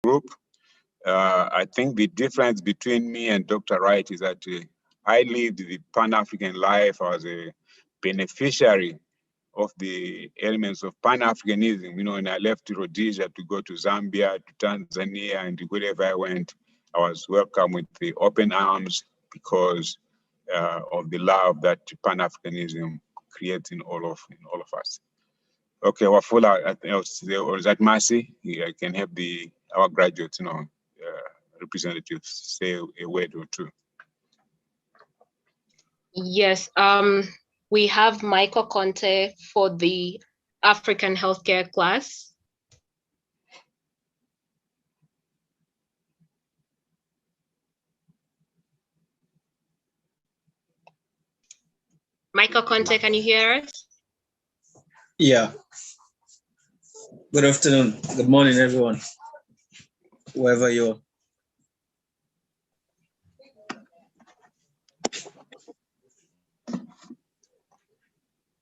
group. I think the difference between me and Dr. Wright is that I lived the Pan-African life as a beneficiary of the elements of Pan-Africanism. You know, when I left Rhodesia to go to Zambia, to Tanzania, and wherever I went, I was welcomed with the open arms because of the love that Pan-Africanism creates in all of us. Okay, Wafula, or is that Mercy? I can help our graduates, representatives say a word or two. Yes, we have Michael Conte for the African healthcare class. Michael Conte, can you hear us? Yeah. Good afternoon. Good morning, everyone. Wherever you are.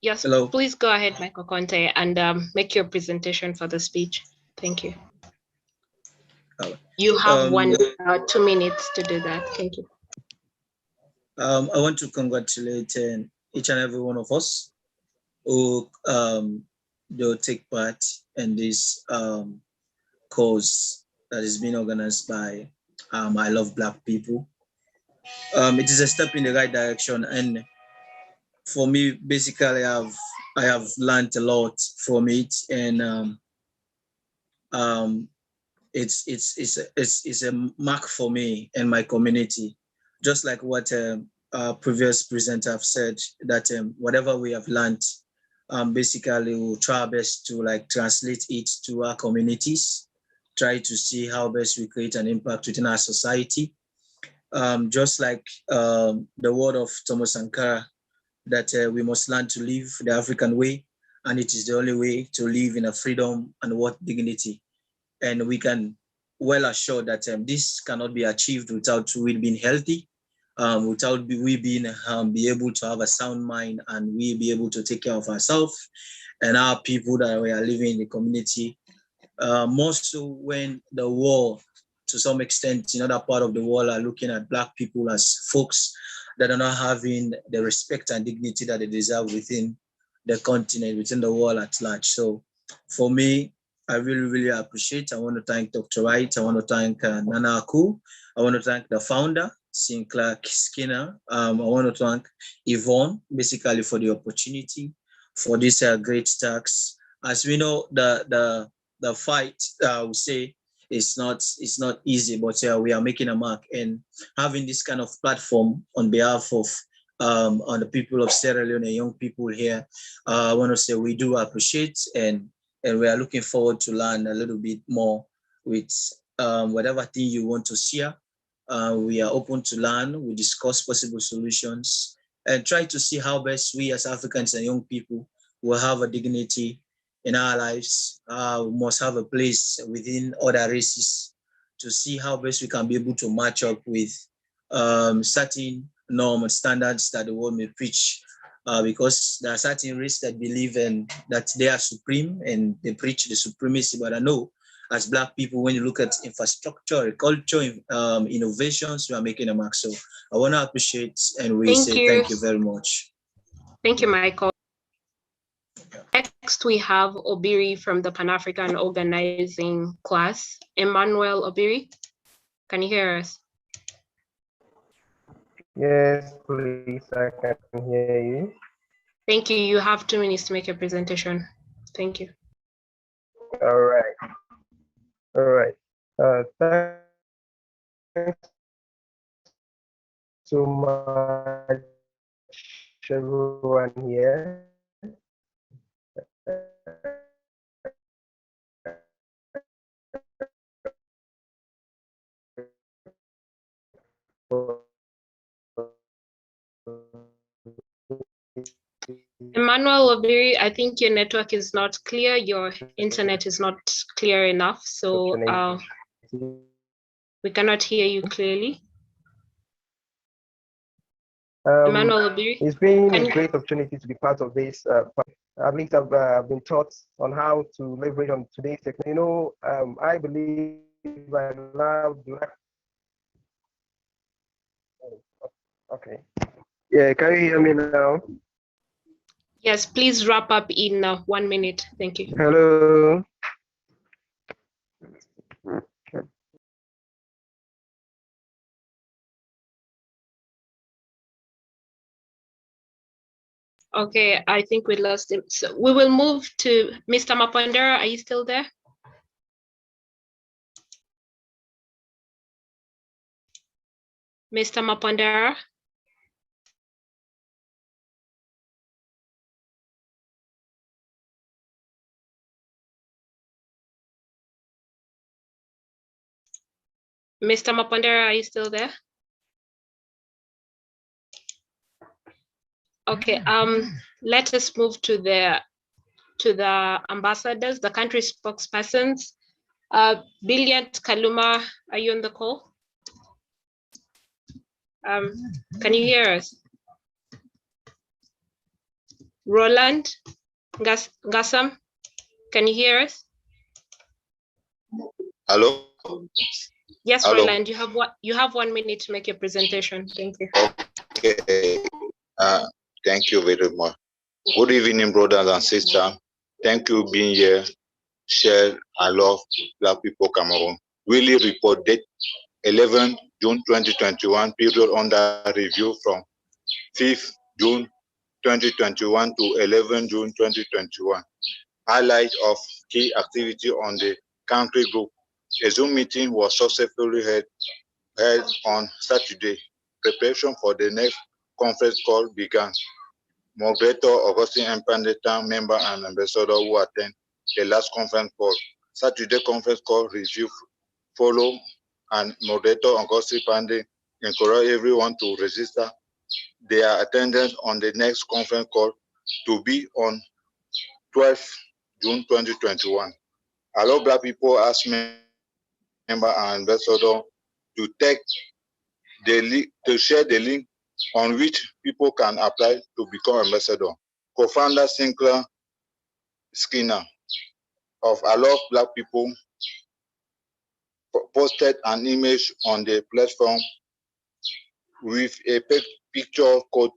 Yes, hello. Please go ahead, Michael Conte, and make your presentation for the speech. Thank you. You have 2 minutes to do that. Thank you. I want to congratulate each and every one of us who do take part in this cause that is being organized by I Love Black People. It is a step in the right direction, and for me, basically, I have learned a lot from it, and it's a mark for me and my community. Just like what previous presenter have said, that whatever we have learned, basically we'll try our best to translate it to our communities, try to see how best we create an impact within our society. Just like the word of Thomas Sankara, that we must learn to live the African way, and it is the only way to live in a freedom and with dignity. And we can well assure that this cannot be achieved without we being healthy, without we being be able to have a sound mind, and we be able to take care of ourselves and our people that we are living in the community. More so when the war, to some extent, in other part of the world, are looking at Black people as folks that are not having the respect and dignity that they deserve within the continent, within the world at large. So for me, I really, really appreciate. I want to thank Dr. Wright. I want to thank Nana Aku. I want to thank the founder, Sinclair Skinner. I want to thank Yvonne, basically, for the opportunity, for this great task. As we know, the fight, I would say, it's not easy, but we are making a mark, and having this kind of platform on behalf of on the people of Sierra Leone, young people here, I want to say we do appreciate, and we are looking forward to learn a little bit more with whatever thing you want to share. We are open to learn. We discuss possible solutions and try to see how best we as Africans and young people will have a dignity in our lives. We must have a place within other races to see how best we can be able to match up with certain norms and standards that the world may preach, because there are certain races that believe in that they are supreme and they preach the supremacy. But I know as Black people, when you look at infrastructure, culture, innovations, we are making a mark. So I want to appreciate and we say thank you very much. Thank you, Michael. Next, we have Obiri from the Pan-African Organizing class. Emmanuel Obiri, can you hear us? Yes, please, I can hear you. Thank you. You have 2 minutes to make your presentation. Thank you. All right. All right. Thanks so much, everyone here. Emmanuel Obiri, I think your network is not clear. Your internet is not clear enough, so we cannot hear you clearly. Emmanuel Obiri, it's been a great opportunity to be part of this. At least I've been taught on how to leverage on today's technology. I believe if I now black. Okay. Yeah, can you hear me now? Yes, please wrap up in 1 minute. Thank you. Hello. Okay, I think we lost him. So we will move to Mr. Mapondera. Are you still there? Mr. Mapondera? Mr. Mapondera, are you still there? Okay, let us move to the ambassadors, the country spokespersons. Brilliant Kaluma, are you on the call? Can you hear us? Roland Gassam, can you hear us? Hello. Yes, Hello. Roland, you have 1 minute to make your presentation. Thank you. Okay. Thank you very much. Good evening, brothers and sisters. Thank you being here. Share, I love Black People Cameroon. Really report date 11 June 2021, period under review from 5th June 2021 to 11 June 2021. Highlight of key activity on the country group. A Zoom meeting was successfully held on Saturday. Preparation for the next conference call began. Moderator Augustine Mpandeta, member and ambassador who attend the last conference call. Saturday conference call review follow, and moderator Augustine Pande encourage everyone to register their attendance on the next conference call to be on 12th June 2021. Allow Black people as member and ambassador to take the link, to share the link on which people can apply to become ambassador. Co-founder Sinclair Skinner of Allow Black People posted an image on the platform with a picture quote,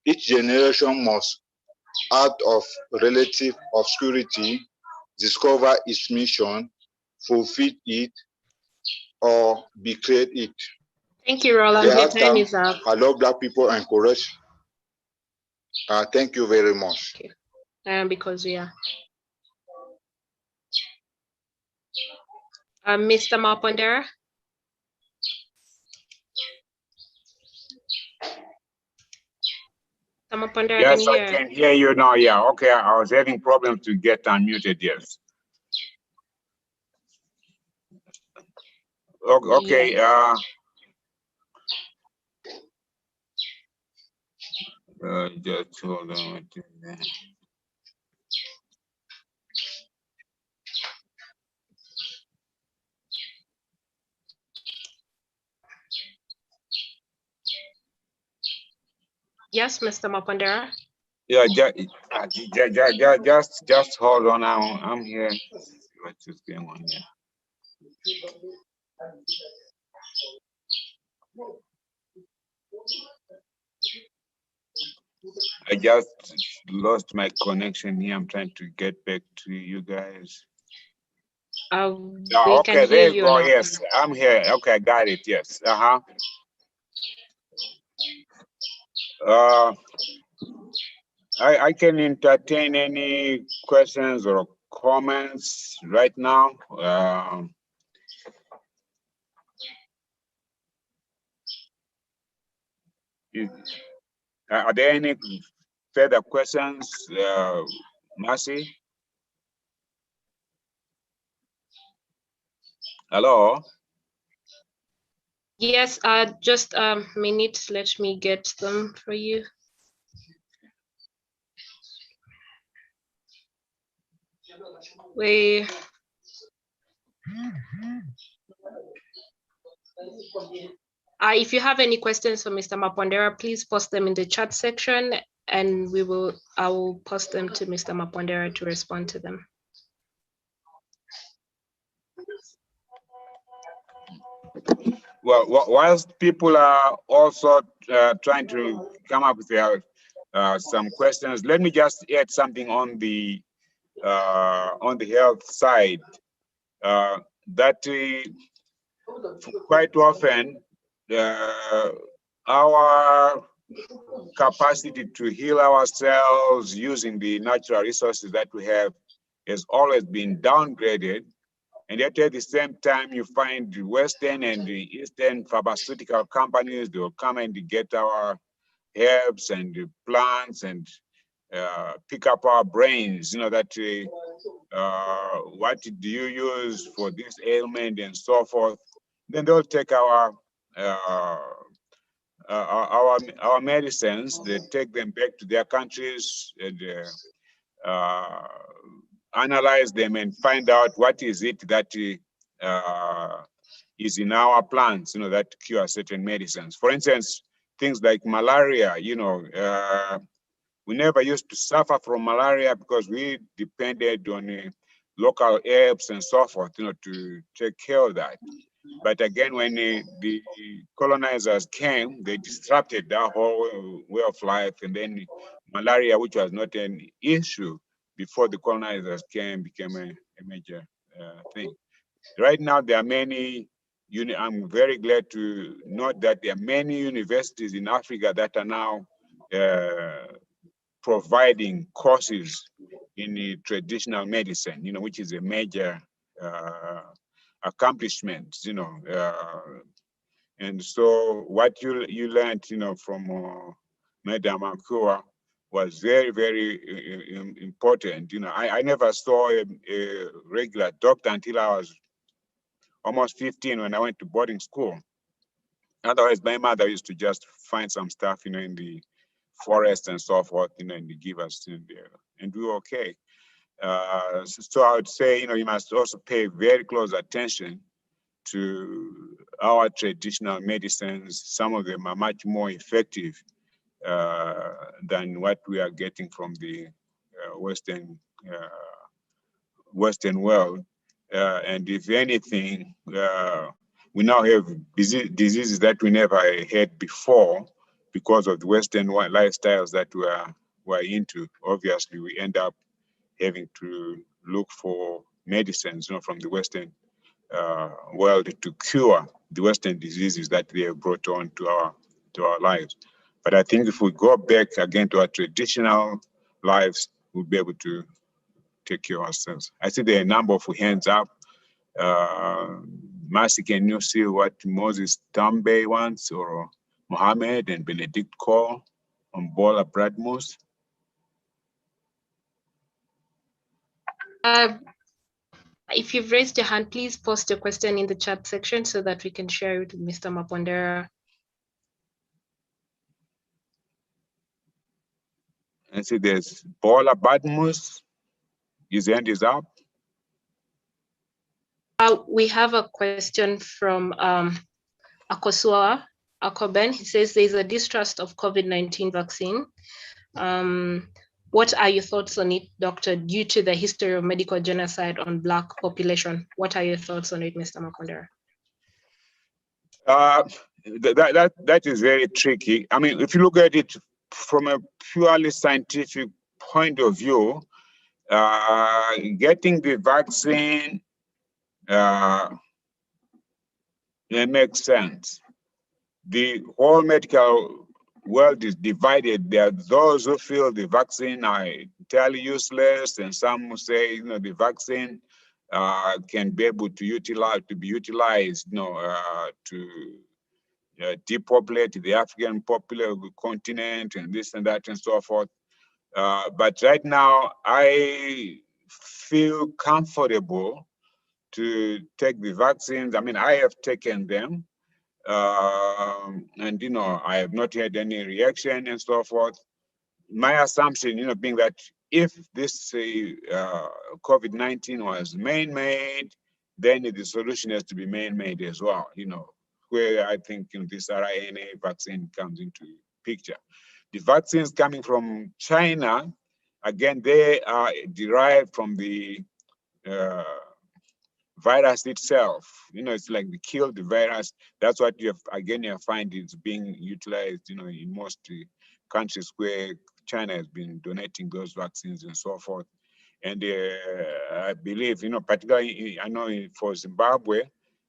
"Each generation must, out of relative obscurity, discover its mission, fulfill it, or betray it." Thank you, Roland. Your time is up. Allow Black people encourage. Thank you very much. Okay. Because we are. Mr. Mapondera. Mapondera, Yes, can you I hear? can hear you now. Yeah, okay. I was having problems to get unmuted. Yes. Okay. Yeah. Just hold on. Yes, Mr. Mapondera. Yeah, just hold on. I'm here. What's going on here? I just lost my connection here. I'm trying to get back to you guys. We okay, can there hear you you go. now. Yes, I'm here. Okay, I got it. Yes. I can entertain any questions or comments right now. Are there any further questions, Mercy? Hello? Yes, just a minute. Let me get them for you. If you have any questions for Mr. Mapondera, please post them in the chat section, and I will post them to Mr. Mapondera to respond to them. Well, whilst people are also trying to come up with their, some questions, let me just add something on the health side. That quite often our capacity to heal ourselves using the natural resources that we have has always been downgraded. And yet at the same time, you find the Western and the Eastern pharmaceutical companies, they will come and get our herbs and the plants and pick up our brains, you know, that what do you use for this ailment and so forth. Then they'll take our medicines, they take them back to their countries and analyze them and find out what is it that is in our plants, you know, that cure certain medicines. For instance, things like malaria, you know, we never used to suffer from malaria because we depended on local herbs and so forth, you know, to take care of that. But again, when the colonizers came, they disrupted our whole way of life, and then malaria, which was not an issue before the colonizers came, became a major thing. Right now, there are many, I'm very glad to note that there are many universities in Africa that are now providing courses in the traditional medicine, you know, which is a major accomplishment, you know. And so what you learned, you know, from Madam Akua was very, very important. You know, I never saw a regular doctor until I was almost 15 when I went to boarding school. Otherwise, my mother used to just find some stuff, you know, in the forest and so forth, you know, and give us, and we were okay. So I would say, you know, you must also pay very close attention to our traditional medicines. Some of them are much more effective than what we are getting from the Western world. And if anything, we now have diseases that we never had before because of the Western lifestyles that we're into. Obviously, we end up having to look for medicines, you know, from the Western world to cure the Western diseases that they have brought on to our lives. But I think if we go back again to our traditional lives, we'll be able to take care of ourselves. I see there are a number of hands up. Mercy, can you see what Moses Tambe wants, or Mohammed and Benedict Cole on Bola Bradmus? If you've raised your hand, please post your question in the chat section so that we can share it with Mr. Mapondera. I see there's Bola Bradmus. His hand is up. We have a question from Akosua Akoben. He says there's a distrust of COVID-19 vaccine. What are your thoughts on it, Doctor, due to the history of medical genocide on Black population? What are your thoughts on it, Mr. Mapondera? That is very tricky. I mean, if you look at it from a purely scientific point of view, getting the vaccine, it makes sense. The whole medical world is divided. There are those who feel the vaccine are entirely useless, and some who say, you know, the vaccine can be able to be utilized, you know, to depopulate the African continent and this and that and so forth. But right now, I feel comfortable to take the vaccines. I mean, I have taken them. And, you know, I have not had any reaction and so forth. My assumption, you know, being that if this COVID-19 was man-made, then the solution has to be man-made as well, you know, where I think, you know, this RNA vaccine comes into picture. The vaccines coming from China, again, they are derived from the virus itself. It's like we kill the virus. That's what you find is being utilized, in most countries where China has been donating those vaccines and so forth. And I believe, particularly, I know for Zimbabwe,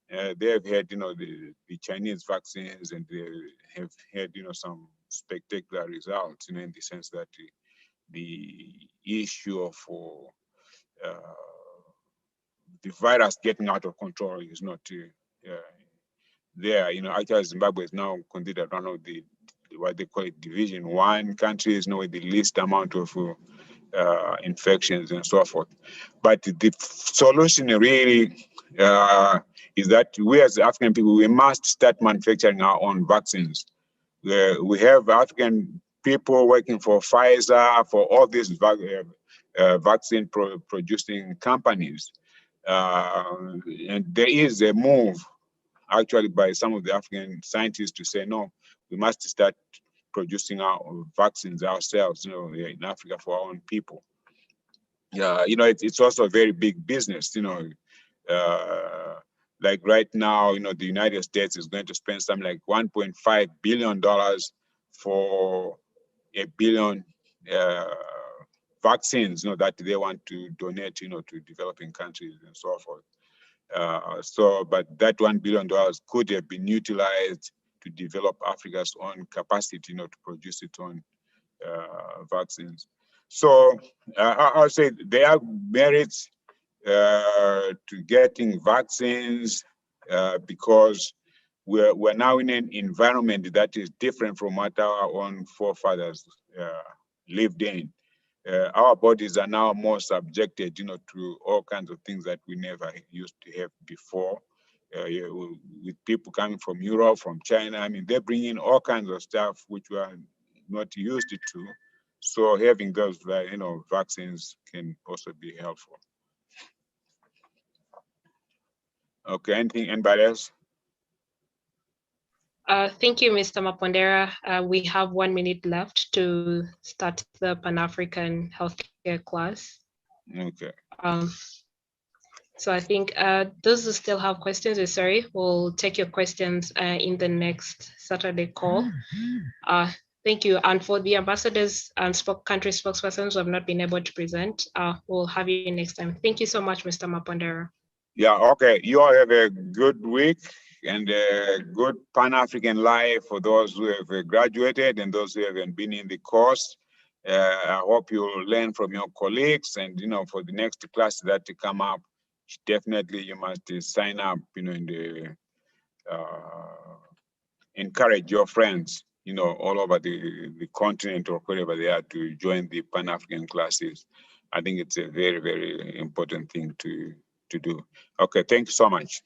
they have had, the Chinese vaccines, and they have had, some spectacular results, in the sense that the issue of the virus getting out of control is not there. Actually, Zimbabwe is now considered one of the, what they call it, Division 1 countries, with the least amount of infections and so forth. But the solution really is that we as African people, we must start manufacturing our own vaccines. We have African people working for Pfizer, for all these vaccine producing companies. And there is a move actually by some of the African scientists to say, no, we must start producing our vaccines ourselves, in Africa for our own people. It's also a very big business, like right now, the United States is going to spend something like $1.5 billion for 1 billion vaccines, that they want to donate, to developing countries and so forth. But that $1 billion could have been utilized to develop Africa's own capacity, to produce its own vaccines. So I'll say there are merits to getting vaccines because we're now in an environment that is different from what our own forefathers lived in. Our bodies are now more subjected, to all kinds of things that we never used to have before. With people coming from Europe, from China, they bring in all kinds of stuff which we are not used to. So having those, vaccines can also be helpful. Okay, anybody else? Thank you, Mr. Mapondera. We have 1 minute left to start the Pan-African healthcare class. Okay. So I think those who still have questions, sorry, we'll take your questions in the next Saturday call. Thank you. And for the ambassadors and country spokespersons who have not been able to present, we'll have you next time. Thank you so much, Mr. Mapondera. Yeah, okay. You all have a good week and a good Pan-African life for those who have graduated and those who haven't been in the course. I hope you'll learn from your colleagues, and for the next class that to come up, definitely you must sign up, in encourage your friends, all over the continent or wherever they are to join the Pan-African classes. I think it's a very, very important thing to do. Okay, thank you so much.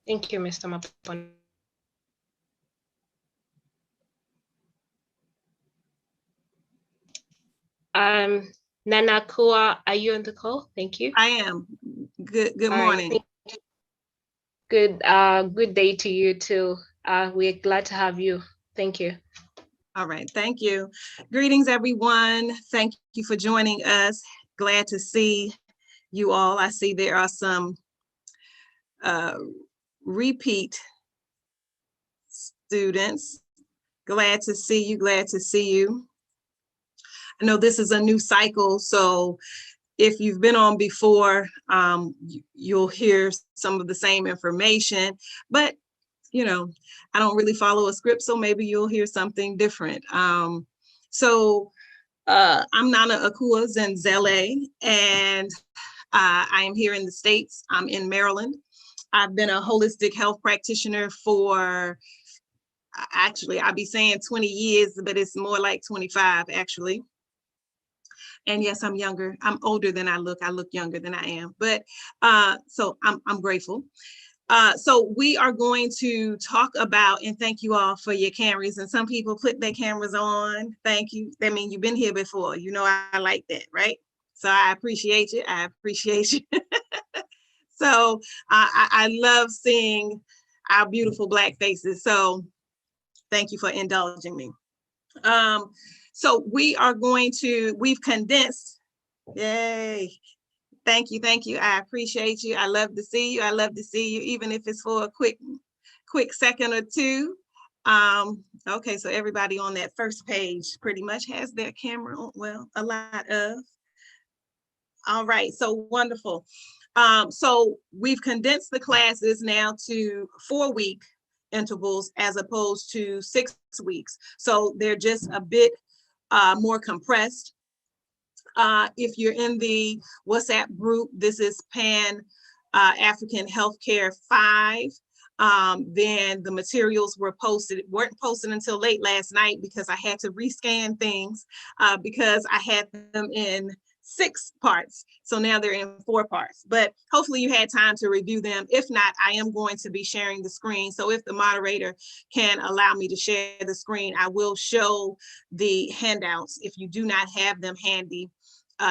Thank you, Mr. Mapondera. Nanakua, are you on the call? Thank you. I am. Good morning. Good day to you too. We're glad to have you. Thank you. All right, thank you. Greetings, everyone. Thank you for joining us. Glad to see you all. I see there are some repeat students. Glad to see you, glad to see you. I know this is a new cycle, so if you've been on before, you'll hear some of the same information, but I don't really follow a script, so maybe you'll hear something different. I'm Nana Akua Zenzele, and I am here in the States. I'm in Maryland. I've been a holistic health practitioner for, actually, I'd be saying 20 years, but it's more like 25 actually. And yes, I'm younger. I'm older than I look. I look younger than I am, but so I'm grateful. So we are going to talk about, and thank you all for your cameras. And some people put their cameras on. Thank you. I mean, you've been here before. I like that, right? So I appreciate you. I appreciate you. So I love seeing our beautiful Black faces. So thank you for indulging me. So we've condensed, yay, Thank you. Thank you. I appreciate you. I love to see you. I love to see you, even if it's for a quick second or two. Okay, so everybody on that first page pretty much has their camera on. Well, a lot of. All right, so wonderful. So we've condensed the classes now to 4-week intervals as opposed to 6 weeks. So they're just a bit more compressed. If you're in the WhatsApp group, this is Pan African Healthcare 5. Then the materials weren't posted until late last night because I had to rescan things because I had them in 6 parts. So now they're in 4 parts, but hopefully you had time to review them. If not, I am going to be sharing the screen. So if the moderator can allow me to share the screen, I will show the handouts. If you do not have them handy,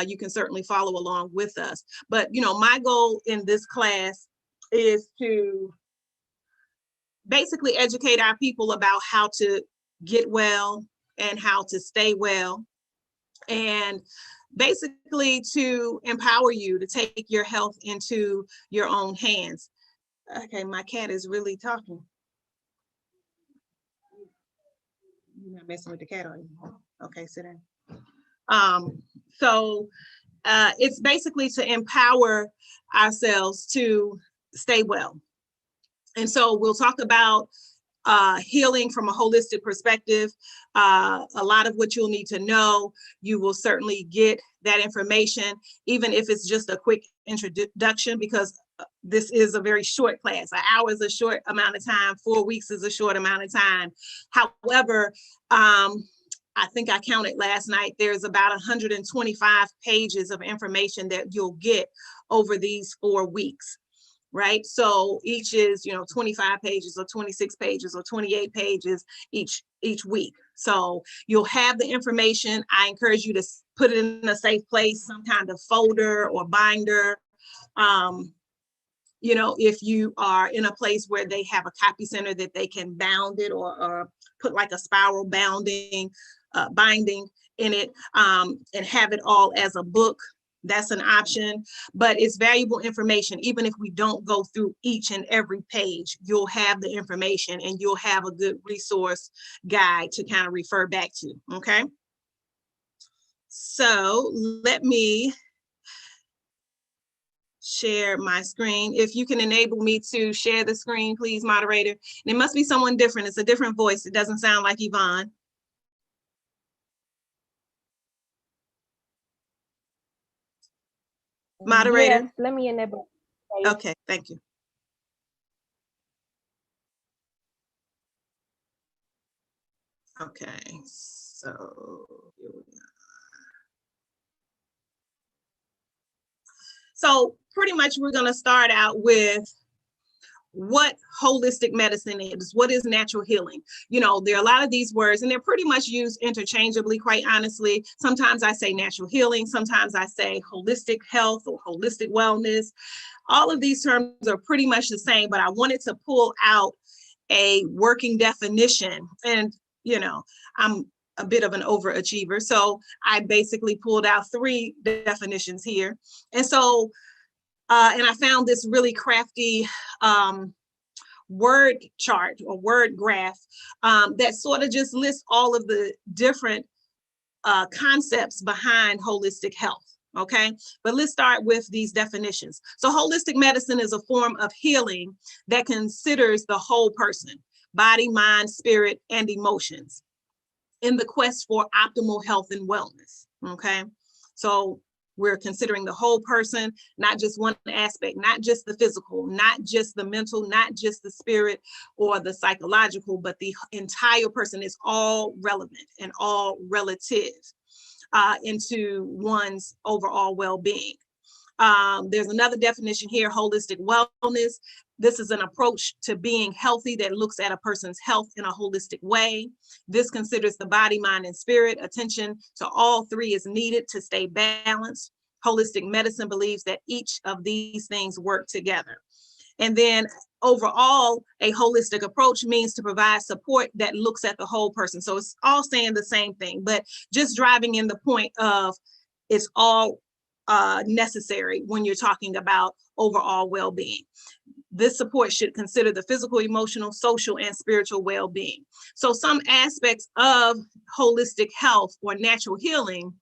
you can certainly follow along with us. But my goal in this class is to basically educate our people about how to get well and how to stay well, and basically to empower you to take your health into your own hands. Okay, my cat is really talking. You're not messing with the cat, are you? Okay, sit down. So it's basically to empower ourselves to stay well. And so we'll talk about healing from a holistic perspective. A lot of what you'll need to know, you will certainly get that information, even if it's just a quick introduction, because this is a very short class. An hour is a short amount of time, 4 weeks is a short amount of time. However, I think I counted last night, there's about 125 pages of information that you'll get over these 4 weeks. Right? So each is, 25 pages or 26 pages or 28 pages each week. So you'll have the information. I encourage you to put it in a safe place, some kind of folder or binder. If you are in a place where they have a copy center that they can bound it or put like a spiral binding in it and have it all as a book. That's an option, but it's valuable information. Even if we don't go through each and every page, you'll have the information and you'll have a good resource guide to kind of refer back to, okay? So let me share my screen. If you can enable me to share the screen, please, moderator. And it must be someone different. It's a different voice. It doesn't sound like Yvonne. Moderator. Yes, let me enable. Okay, thank you. Okay, so here we go. So pretty much we're going to start out with what holistic medicine is. What is natural healing? There are a lot of these words and they're pretty much used interchangeably, quite honestly. Sometimes I say natural healing, sometimes I say holistic health or holistic wellness. All of these terms are pretty much the same, but I wanted to pull out a working definition. And, I'm a bit of an overachiever. So I basically pulled out 3 definitions here. And so and I found this really crafty word chart or word graph that sort of just lists all of the different concepts behind holistic health. Okay, but let's start with these definitions. So holistic medicine is a form of healing that considers the whole person, body, mind, spirit, and emotions in the quest for optimal health and wellness. Okay, so we're considering the whole person, not just one aspect, not just the physical, not just the mental, not just the spirit or the psychological, but the entire person is all relevant and all relative into one's overall well-being. There's another definition here, holistic wellness. This is an approach to being healthy that looks at a person's health in a holistic way. This considers the body, mind, and spirit. Attention to all 3 is needed to stay balanced. Holistic medicine believes that each of these things work together. And then overall, a holistic approach means to provide support that looks at the whole person. So it's all saying the same thing, but just driving in the point of it's all necessary when you're talking about overall well-being. This support should consider the physical, emotional, social, and spiritual well-being. So some aspects of holistic health or natural healing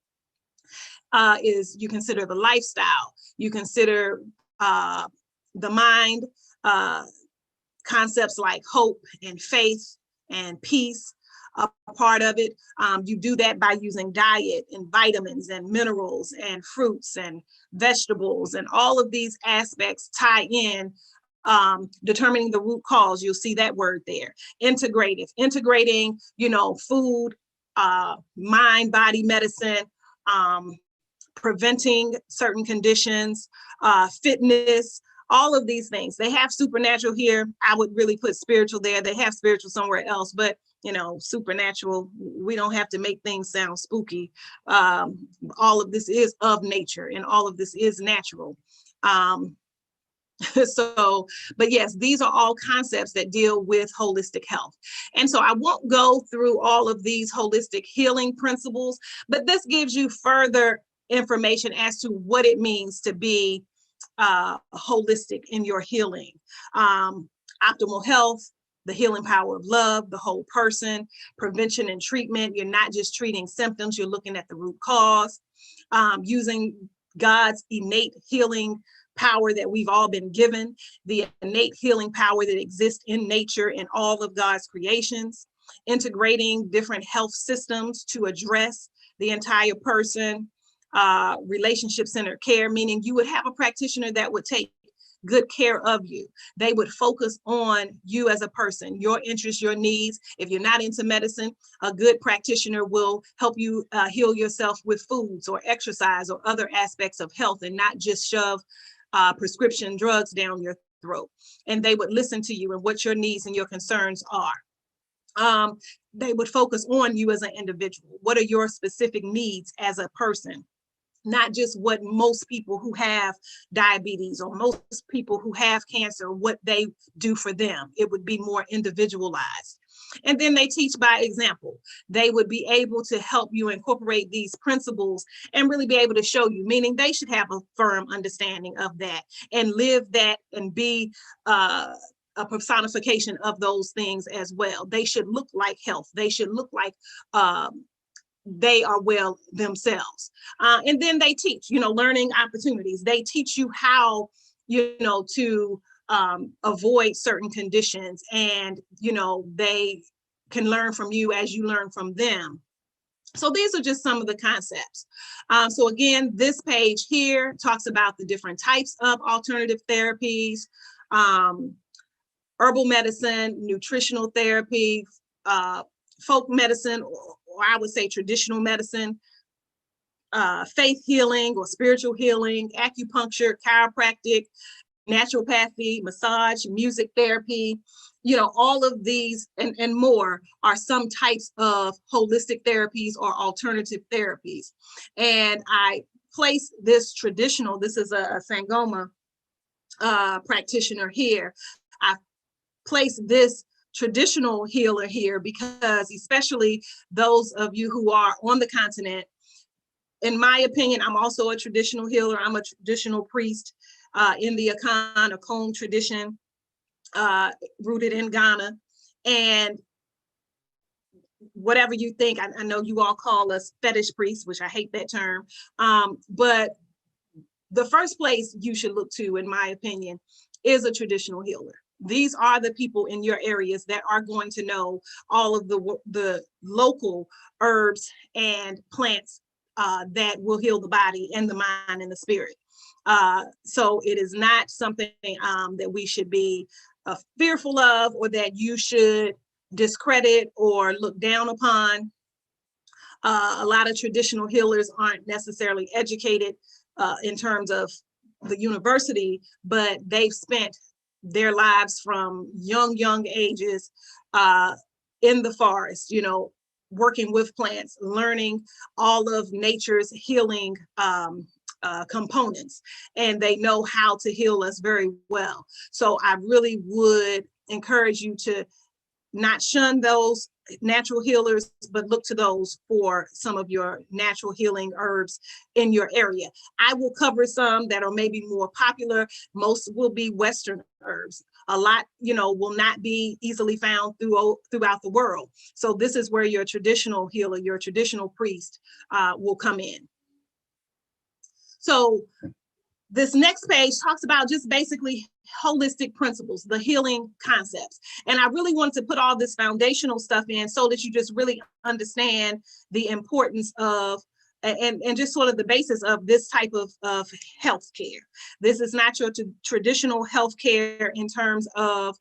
is you consider the lifestyle, you consider the mind, concepts like hope and faith and peace, a part of it. You do that by using diet and vitamins and minerals and fruits and vegetables, and all of these aspects tie in. Determining the root cause, you'll see that word there. Integrating, food, mind, body medicine, preventing certain conditions, fitness, all of these things. They have supernatural here. I would really put spiritual there. They have spiritual somewhere else, but supernatural, we don't have to make things sound spooky. All of this is of nature and all of this is natural. But yes, these are all concepts that deal with holistic health. And so I won't go through all of these holistic healing principles, but this gives you further information as to what it means to be holistic in your healing. Optimal health, the healing power of love, the whole person, prevention and treatment. You're not just treating symptoms, you're looking at the root cause, using God's innate healing power that we've all been given, the innate healing power that exists in nature in all of God's creations, integrating different health systems to address the entire person, relationship-centered care, meaning you would have a practitioner that would take good care of you. They would focus on you as a person, your interests, your needs. If you're not into medicine, a good practitioner will help you heal yourself with foods or exercise or other aspects of health, and not just shove prescription drugs down your throat. And they would listen to you and what your needs and your concerns are. They would focus on you as an individual. What are your specific needs as a person? Not just what most people who have diabetes or most people who have cancer, what they do for them. It would be more individualized. And then they teach by example. They would be able to help you incorporate these principles and really be able to show you, meaning they should have a firm understanding of that and live that and be a personification of those things as well. They should look like health. They should look like they are well themselves. And then they teach, learning opportunities. They teach you how, to avoid certain conditions, and, they can learn from you as you learn from them. So these are just some of the concepts. So again, this page here talks about the different types of alternative therapies, herbal medicine, nutritional therapy, folk medicine, or I would say traditional medicine, faith healing or spiritual healing, acupuncture, chiropractic, naturopathy, massage, music therapy, all of these and more are some types of holistic therapies or alternative therapies. And I place this traditional, this is a Sangoma practitioner here. I place this traditional healer here because especially those of you who are on the continent, in my opinion, I'm also a traditional healer. I'm a traditional priest in the Akan tradition, rooted in Ghana. And whatever you think, I know you all call us fetish priests, which I hate that term, but the first place you should look to, in my opinion, is a traditional healer. These are the people in your areas that are going to know all of the local herbs and plants that will heal the body and the mind and the spirit. So it is not something that we should be fearful of, or that you should discredit or look down upon. A lot of traditional healers aren't necessarily educated in terms of the university, but they've spent their lives from young ages in the forest, working with plants, learning all of nature's healing components, and they know how to heal us very well. So I really would encourage you to not shun those natural healers, but look to those for some of your natural healing herbs in your area. I will cover some that are maybe more popular. Most will be Western herbs. A lot, will not be easily found throughout the world. So this is where your traditional healer, your traditional priest will come in. So this next page talks about just basically holistic principles, the healing concepts. And I really wanted to put all this foundational stuff in so that you just really understand the importance of and just sort of the basis of this type of healthcare. This is not your traditional healthcare in terms of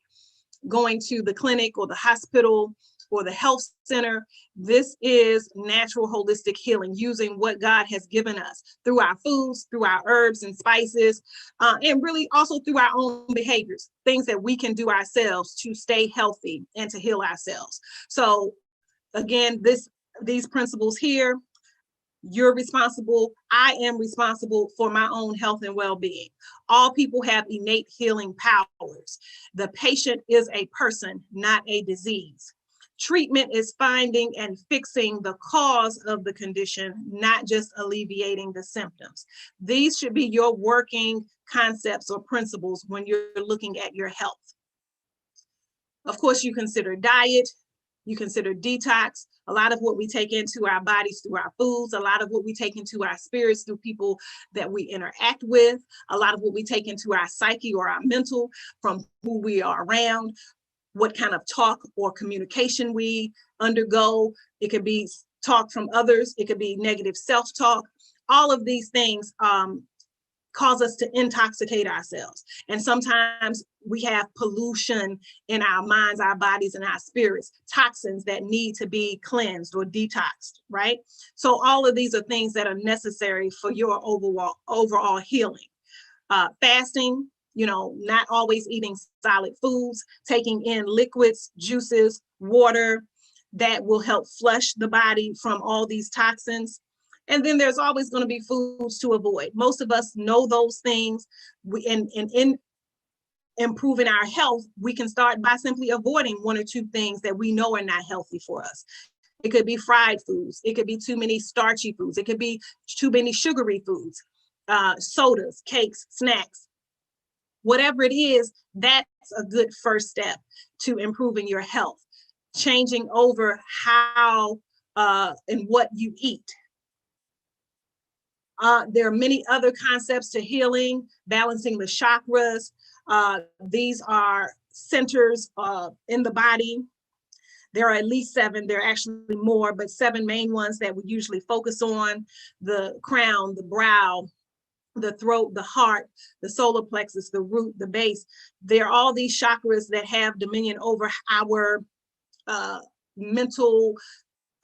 going to the clinic or the hospital or the health center. This is natural holistic healing, using what God has given us through our foods, through our herbs and spices, and really also through our own behaviors, things that we can do ourselves to stay healthy and to heal ourselves. So again, these principles here, you're responsible, I am responsible for my own health and well-being. All people have innate healing powers. The patient is a person, not a disease. Treatment is finding and fixing the cause of the condition, not just alleviating the symptoms. These should be your working concepts or principles when you're looking at your health. Of course, you consider diet, you consider detox, a lot of what we take into our bodies through our foods, a lot of what we take into our spirits through people that we interact with, a lot of what we take into our psyche or our mental from who we are around, what kind of talk or communication we undergo. It could be talk from others, it could be negative self-talk. All of these things cause us to intoxicate ourselves. And sometimes we have pollution in our minds, our bodies, and our spirits, toxins that need to be cleansed or detoxed, right? So all of these are things that are necessary for your overall healing. Fasting, not always eating solid foods, taking in liquids, juices, water that will help flush the body from all these toxins. And then there's always going to be foods to avoid. Most of us know those things. In improving our health, we can start by simply avoiding one or two things that we know are not healthy for us. It could be fried foods. It could be too many starchy foods. It could be too many sugary foods, sodas, cakes, snacks. Whatever it is, that's a good first step to improving your health. Changing over how and what you eat. There are many other concepts to healing, balancing the chakras. These are centers in the body. There are at least 7, there are actually more, but 7 main ones that we usually focus on: the crown, the brow, the throat, the heart, the solar plexus, the root, the base. There are all these chakras that have dominion over our mental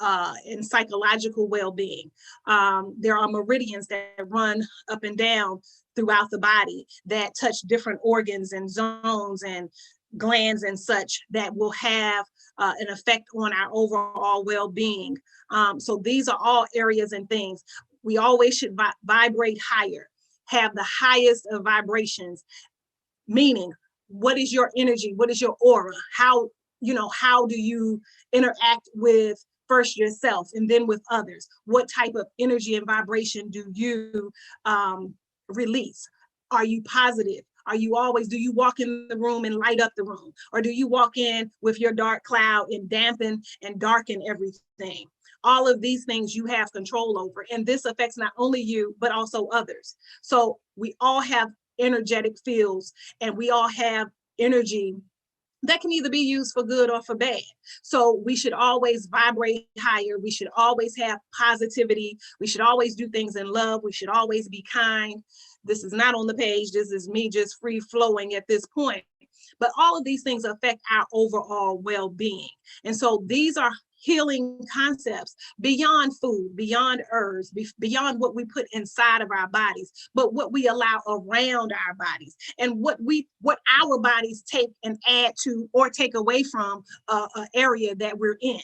and psychological well-being. There are meridians that run up and down throughout the body that touch different organs and zones and glands and such that will have an effect on our overall well-being. So these are all areas and things. We always should vibrate higher, have the highest of vibrations, meaning what is your energy? What is your aura? How do you interact with first yourself and then with others? What type of energy and vibration do you release? Are you positive? Do you walk in the room and light up the room? Or do you walk in with your dark cloud and dampen and darken everything? All of these things you have control over. And this affects not only you, but also others. So we all have energetic fields and we all have energy that can either be used for good or for bad. So we should always vibrate higher. We should always have positivity. We should always do things in love. We should always be kind. This is not on the page. This is me just free flowing at this point. But all of these things affect our overall well-being. And so these are healing concepts beyond food, beyond herbs, beyond what we put inside of our bodies, but what we allow around our bodies and what our bodies take and add to or take away from an area that we're in.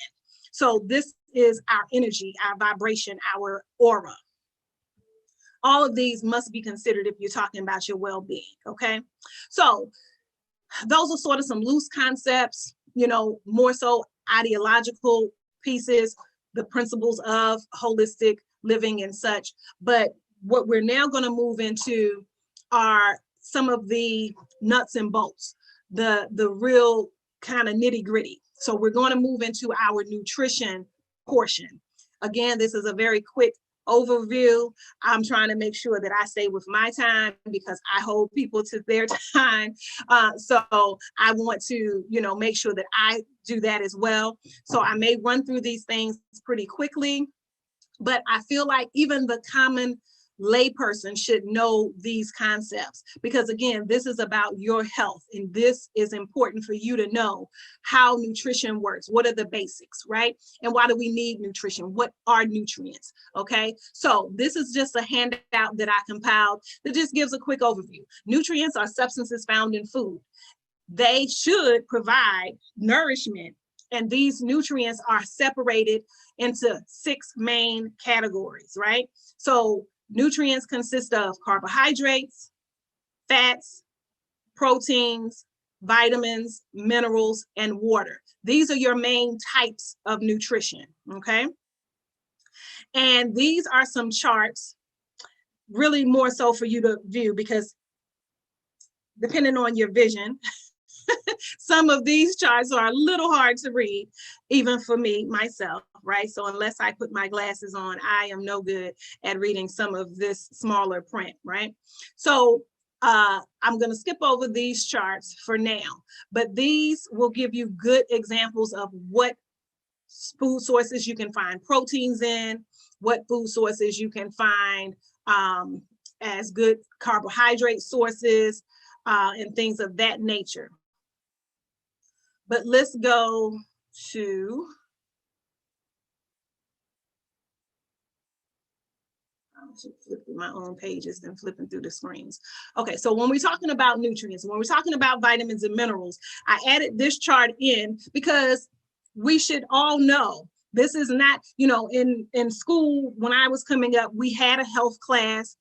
So this is our energy, our vibration, our aura. All of these must be considered if you're talking about your well-being, okay? So those are sort of some loose concepts. More so ideological pieces, the principles of holistic living and such. But what we're now going to move into are some of the nuts and bolts, the real kind of nitty gritty. So we're going to move into our nutrition portion. Again, this is a very quick overview. I'm trying to make sure that I stay with my time because I hold people to their time. So I want to, make sure that I do that as well. So I may run through these things pretty quickly, but I feel like even the common layperson should know these concepts, because again, this is about your health, and this is important for you to know how nutrition works. What are the basics, right? And why do we need nutrition? What are nutrients? Okay, so this is just a handout that I compiled that just gives a quick overview. Nutrients are substances found in food. They should provide nourishment, and these nutrients are separated into 6 main categories, right? So nutrients consist of carbohydrates, fats, proteins, vitamins, minerals, and water. These are your main types of nutrition, okay? And these are some charts, really more so for you to view, because depending on your vision, some of these charts are a little hard to read, even for me, myself, right? So unless I put my glasses on, I am no good at reading some of this smaller print, right? So I'm going to skip over these charts for now, but these will give you good examples of what food sources you can find proteins in, what food sources you can find as good carbohydrate sources, and things of that nature. But let's go to, I should flip through my own pages than flipping through the screens. Okay, so when we're talking about nutrients, when we're talking about vitamins and minerals, I added this chart in because we should all know this is not, in school, when I was coming up, we had a health class.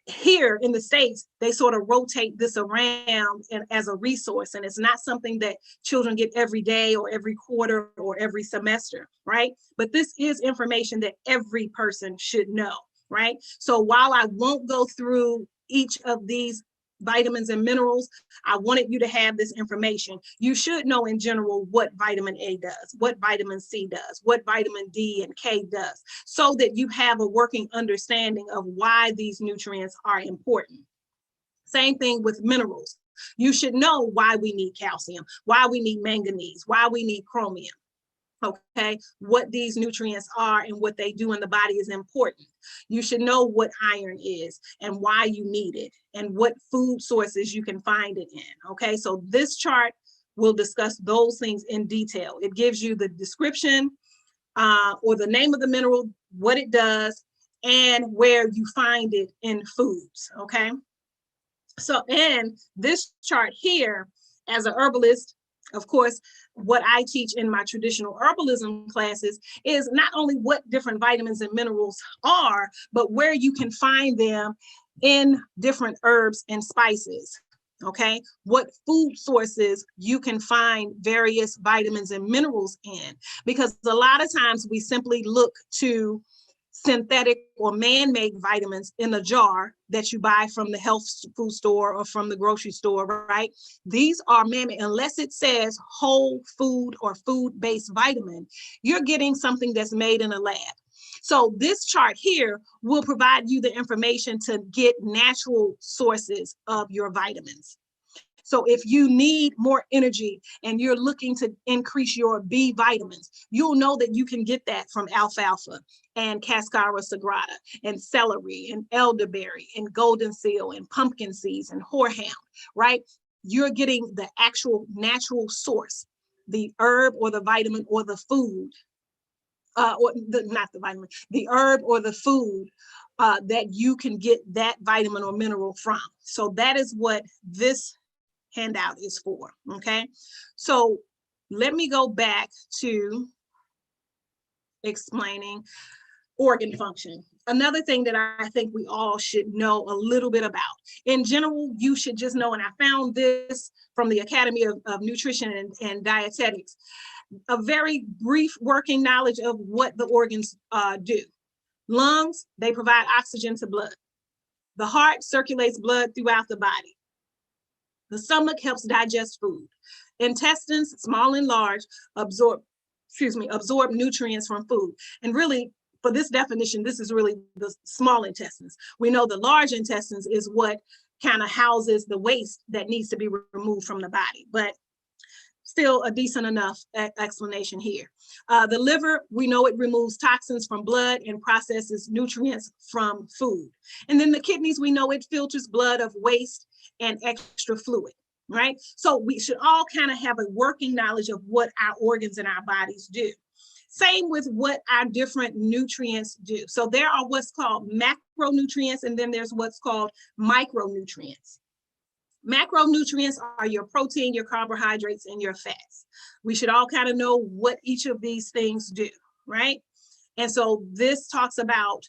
Here in the States, they sort of rotate this around as a resource, and it's not something that children get every day or every quarter or every semester, right? But this is information that every person should know, right? So while I won't go through each of these vitamins and minerals, I wanted you to have this information. You should know in general what vitamin A does, what vitamin C does, what vitamin D and K does, so that you have a working understanding of why these nutrients are important. Same thing with minerals. You should know why we need calcium, why we need manganese, why we need chromium. Okay, what these nutrients are and what they do in the body is important. You should know what iron is and why you need it and what food sources you can find it in. Okay, so this chart will discuss those things in detail. It gives you the description or the name of the mineral, what it does, and where you find it in foods. Okay, so and this chart here, as a herbalist, of course, what I teach in my traditional herbalism classes is not only what different vitamins and minerals are, but where you can find them in different herbs and spices. Okay, what food sources you can find various vitamins and minerals in, because a lot of times we simply look to synthetic or man-made vitamins in a jar that you buy from the health food store or from the grocery store, right? These are man-made. Unless it says whole food or food-based vitamin, you're getting something that's made in a lab. So this chart here will provide you the information to get natural sources of your vitamins. So if you need more energy and you're looking to increase your B vitamins, you'll know that you can get that from alfalfa and Cascara sagrada and celery and elderberry and golden seal and pumpkin seeds and horehound, right? You're getting the actual natural source, the herb or the vitamin or the food, the herb or the food that you can get that vitamin or mineral from. So that is what this handout is for, okay? So let me go back to explaining organ function. Another thing that I think we all should know a little bit about. In general, you should just know, and I found this from the Academy of Nutrition and Dietetics, a very brief working knowledge of what the organs do. Lungs, they provide oxygen to blood. The heart circulates blood throughout the body. The stomach helps digest food. Intestines, small and large, absorb nutrients from food. And really, for this definition, this is really the small intestines. We know the large intestines is what kind of houses the waste that needs to be removed from the body, but still a decent enough explanation here. The liver, we know it removes toxins from blood and processes nutrients from food. And then the kidneys, we know it filters blood of waste and extra fluid, right? So we should all kind of have a working knowledge of what our organs and our bodies do. Same with what our different nutrients do. So there are what's called macronutrients, and then there's what's called micronutrients. Macronutrients are your protein, your carbohydrates, and your fats. We should all kind of know what each of these things do, right? And so this talks about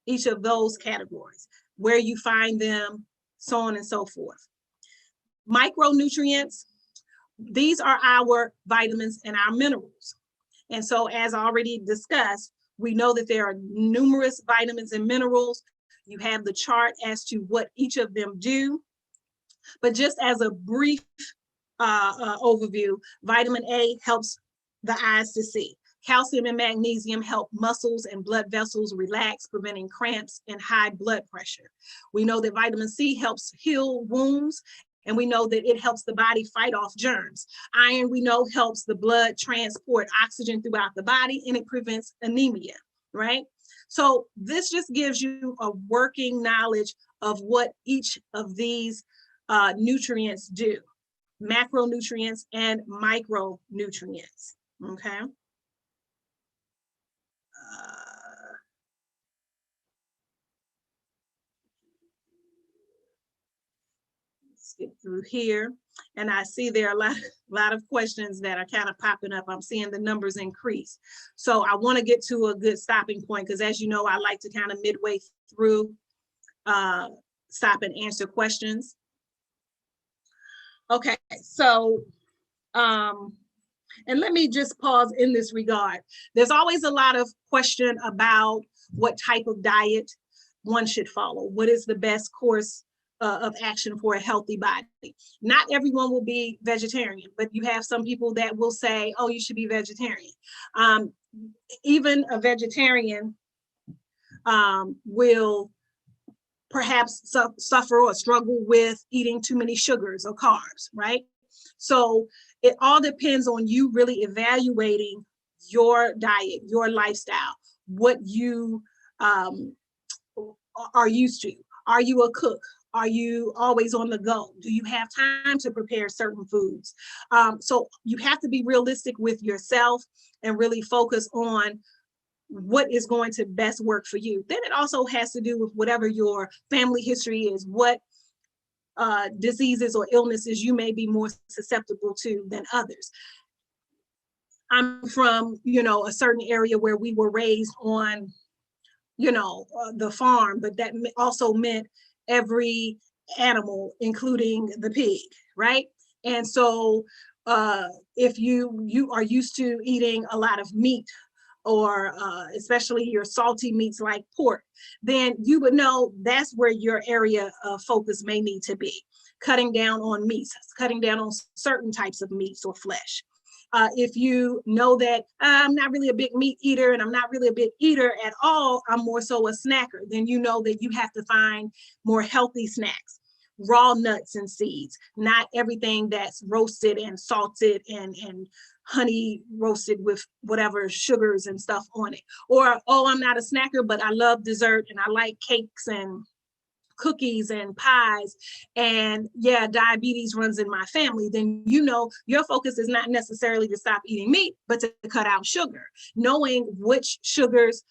each of those categories, where you find them, so on and so forth. Micronutrients, these are our vitamins and our minerals. And so as already discussed, we know that there are numerous vitamins and minerals. You have the chart as to what each of them do. But just as a brief overview, vitamin A helps the eyes to see. Calcium and magnesium help muscles and blood vessels relax, preventing cramps and high blood pressure. We know that vitamin C helps heal wounds, and we know that it helps the body fight off germs. Iron, we know, helps the blood transport oxygen throughout the body, and it prevents anemia, right? So this just gives you a working knowledge of what each of these nutrients do, macronutrients and micronutrients, okay? Skip through here, and I see there are a lot of questions that are kind of popping up. I'm seeing the numbers increase. So I want to get to a good stopping point, because as you know, I like to kind of midway through stop and answer questions. Okay, so, and let me just pause in this regard. There's always a lot of question about what type of diet one should follow. What is the best course of action for a healthy body? Not everyone will be vegetarian, but you have some people that will say, oh, you should be vegetarian. Even a vegetarian will perhaps suffer or struggle with eating too many sugars or carbs, right? So it all depends on you really evaluating your diet, your lifestyle, what you are used to. Are you a cook? Are you always on the go? Do you have time to prepare certain foods? So you have to be realistic with yourself and really focus on what is going to best work for you. Then it also has to do with whatever your family history is, what diseases or illnesses you may be more susceptible to than others. I'm from, a certain area where we were raised on, the farm, but that also meant every animal, including the pig, right? And so if you are used to eating a lot of meat, or especially your salty meats like pork, then you would know that's where your area of focus may need to be. Cutting down on meats, cutting down on certain types of meats or flesh. If you know that I'm not really a big meat eater and I'm not really a big eater at all, I'm more so a snacker, then you know that you have to find more healthy snacks. Raw nuts and seeds, not everything that's roasted and salted and honey roasted with whatever sugars and stuff on it. Or, oh, I'm not a snacker, but I love dessert and I like cakes and cookies and pies, and yeah, diabetes runs in my family, then your focus is not necessarily to stop eating meat, but to cut out sugar. Knowing which sugars,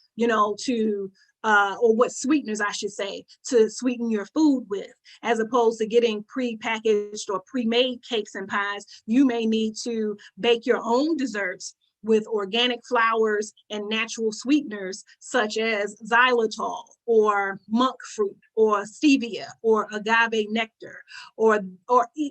or what sweeteners, I should say, to sweeten your food with, as opposed to getting pre-packaged or pre-made cakes and pies. You may need to bake your own desserts with organic flours and natural sweeteners such as xylitol or monk fruit or stevia or agave nectar, or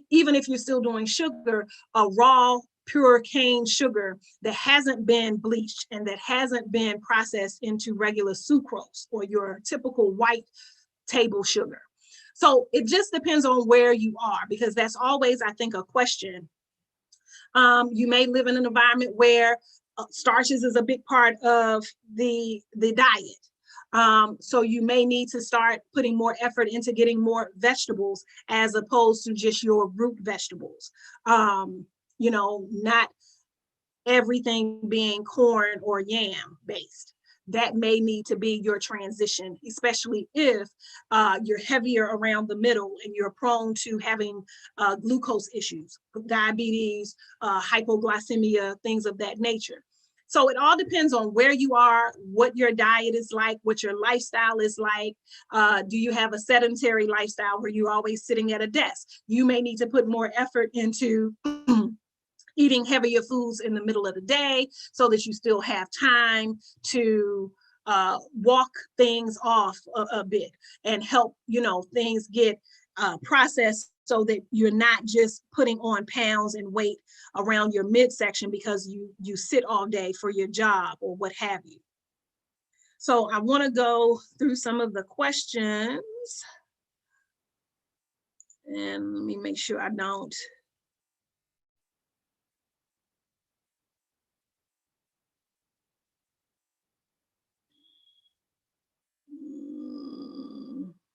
even if you're still doing sugar, a raw pure cane sugar that hasn't been bleached and that hasn't been processed into regular sucrose or your typical white table sugar. So it just depends on where you are, because that's always, I think, a question. You may live in an environment where starches is a big part of the diet. So you may need to start putting more effort into getting more vegetables as opposed to just your root vegetables. You know, not everything being corn or yam based. That may need to be your transition, especially if you're heavier around the middle and you're prone to having glucose issues, diabetes, hypoglycemia, things of that nature. So it all depends on where you are, what your diet is like, what your lifestyle is like. Do you have a sedentary lifestyle where you're always sitting at a desk? You may need to put more effort into eating heavier foods in the middle of the day so that you still have time to walk things off a bit and help, you know, things get processed so that you're not just putting on pounds and weight around your midsection because you sit all day for your job or what have you. So I want to go through some of the questions and let me make sure I don't.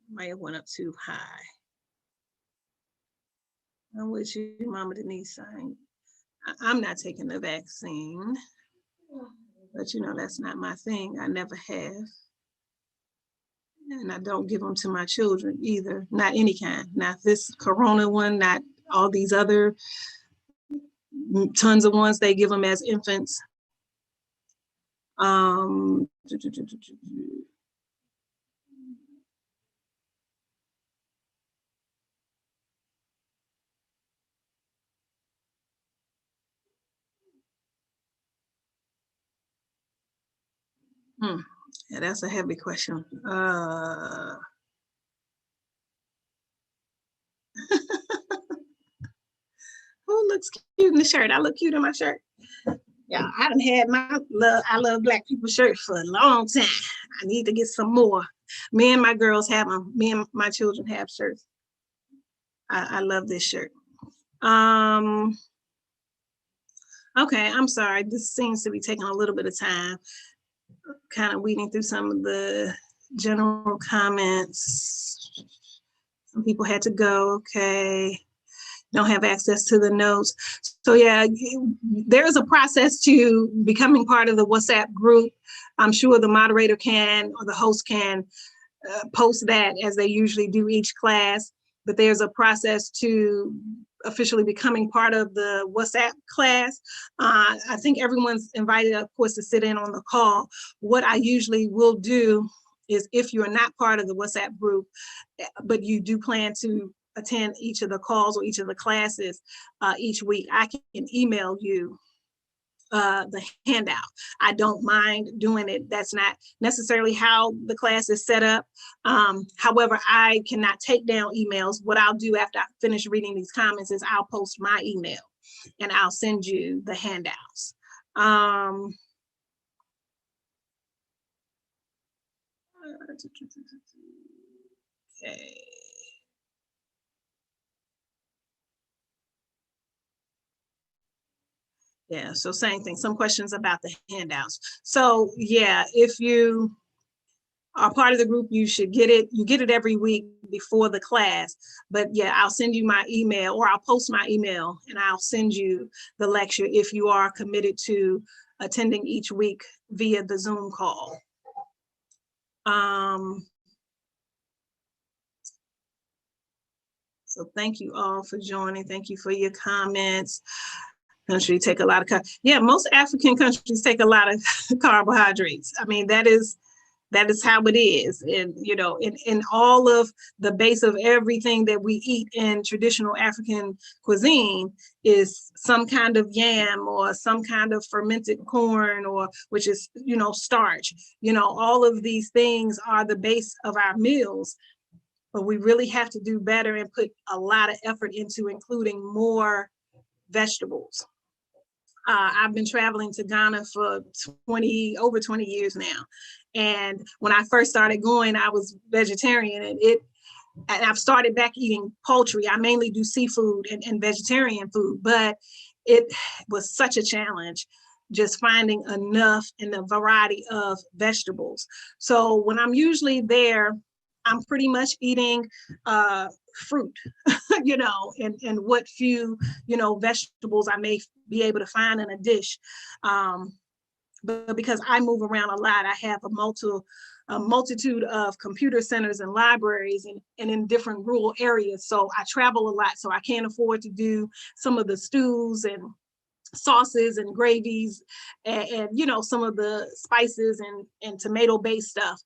Might have went up too high. I'm with you, Mama Denise. I'm not taking the vaccine, but you know, that's not my thing. I never have. And I don't give them to my children either, not any kind, not this Corona one, not all these other tons of ones they give them as infants. Yeah, that's a heavy question. Who looks cute in the shirt? I look cute in my shirt. Yeah, I done had my I love Black people shirt for a long time. I need to get some more. Me and my girls have them. Me and my children have shirts. I love this shirt. Okay, I'm sorry. This seems to be taking a little bit of time. Kind of weeding through some of the general comments. Some people had to go, okay. Don't have access to the notes. So yeah, there's a process to becoming part of the WhatsApp group. I'm sure the moderator can, or the host can post that as they usually do each class, but there's a process to officially becoming part of the WhatsApp class. I think everyone's invited, of course, to sit in on the call. What I usually will do is, if you're not part of the WhatsApp group, but you do plan to attend each of the calls or each of the classes each week, I can email you the handout. I don't mind doing it. That's not necessarily how the class is set up. However, I cannot take down emails. What I'll do after I finish reading these comments is I'll post my email and I'll send you the handouts. Okay. Yeah, so same thing, some questions about the handouts. So yeah, if you are part of the group, you should get it. You get it every week before the class. But yeah, I'll send you my email, or I'll post my email and I'll send you the lecture if you are committed to attending each week via the Zoom call. So thank you all for joining. Thank you for your comments. Country take a lot of, yeah, most African countries take a lot of carbohydrates. I mean, that is That is how it is. And, you know, in all of the base of everything that we eat in traditional African cuisine is some kind of yam or some kind of fermented corn, or which is, you know, starch. You know, all of these things are the base of our meals, but we really have to do better and put a lot of effort into including more vegetables. I've been traveling to Ghana for over 20 years now. And when I first started going, I was vegetarian, and I've started back eating poultry. I mainly do seafood and vegetarian food, but it was such a challenge just finding enough in the variety of vegetables. So when I'm usually there, I'm pretty much eating fruit, you know, and what few, you know, vegetables I may be able to find in a dish. But because I move around a lot, I have a multitude of computer centers and libraries and in different rural areas. So I travel a lot, so I can't afford to do some of the stews and sauces and gravies and you know, some of the spices and tomato-based stuff.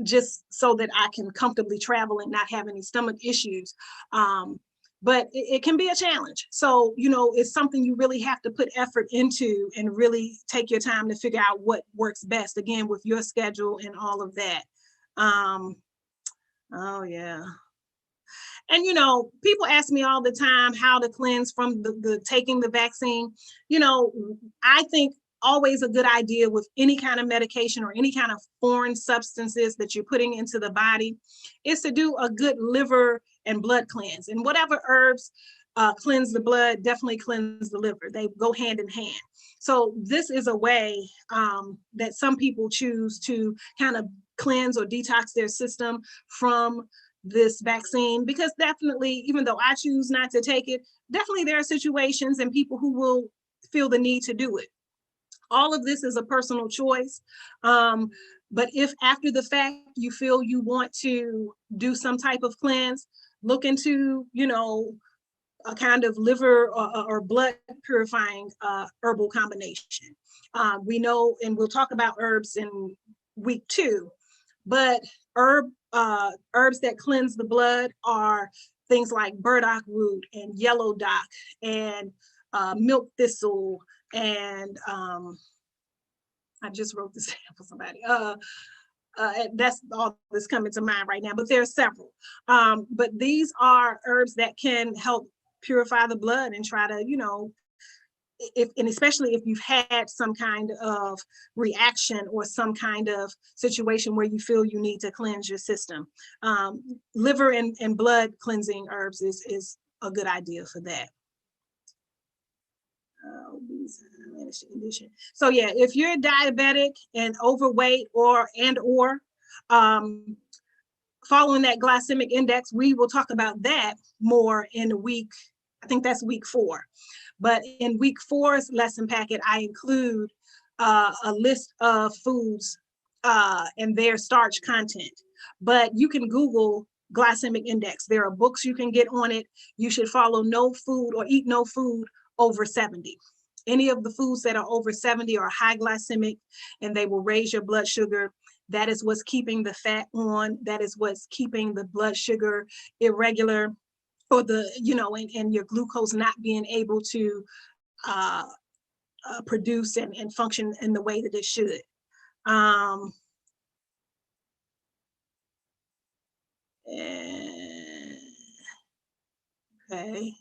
Just so that I can comfortably travel and not have any stomach issues. But it can be a challenge. So, you know, it's something you really have to put effort into and really take your time to figure out what works best, again, with your schedule and all of that. Oh, yeah. And, you know, people ask me all the time how to cleanse from the taking the vaccine. You know, I think always a good idea with any kind of medication or any kind of foreign substances that you're putting into the body is to do a good liver and blood cleanse. And whatever herbs cleanse the blood, definitely cleanse the liver. They go hand in hand. So this is a way that some people choose to kind of cleanse or detox their system from this vaccine, because definitely, even though I choose not to take it, definitely there are situations and people who will feel the need to do it. All of this is a personal choice. But if after the fact you feel you want to do some type of cleanse, look into, you know, a kind of liver or blood purifying herbal combination. We know, and we'll talk about herbs in week 2, but herbs that cleanse the blood are things like burdock root and yellow dock and milk thistle, and I just wrote this down for somebody. That's all that's coming to mind right now, but there are several. But these are herbs that can help purify the blood and try to, you know, and especially if you've had some kind of reaction or some kind of situation where you feel you need to cleanse your system. Liver and blood cleansing herbs is a good idea for that. So yeah, if you're diabetic and overweight or following that glycemic index, we will talk about that more in week, I think that's week 4. But in week 4's lesson packet, I include a list of foods and their starch content. But you can Google glycemic index. There are books you can get on it. You should follow no food or eat no food over 70. Any of the foods that are over 70 are high glycemic, and they will raise your blood sugar. That is what's keeping the fat on. That is what's keeping the blood sugar irregular, or the, you know, and your glucose not being able to produce and function in the way that it should. Okay.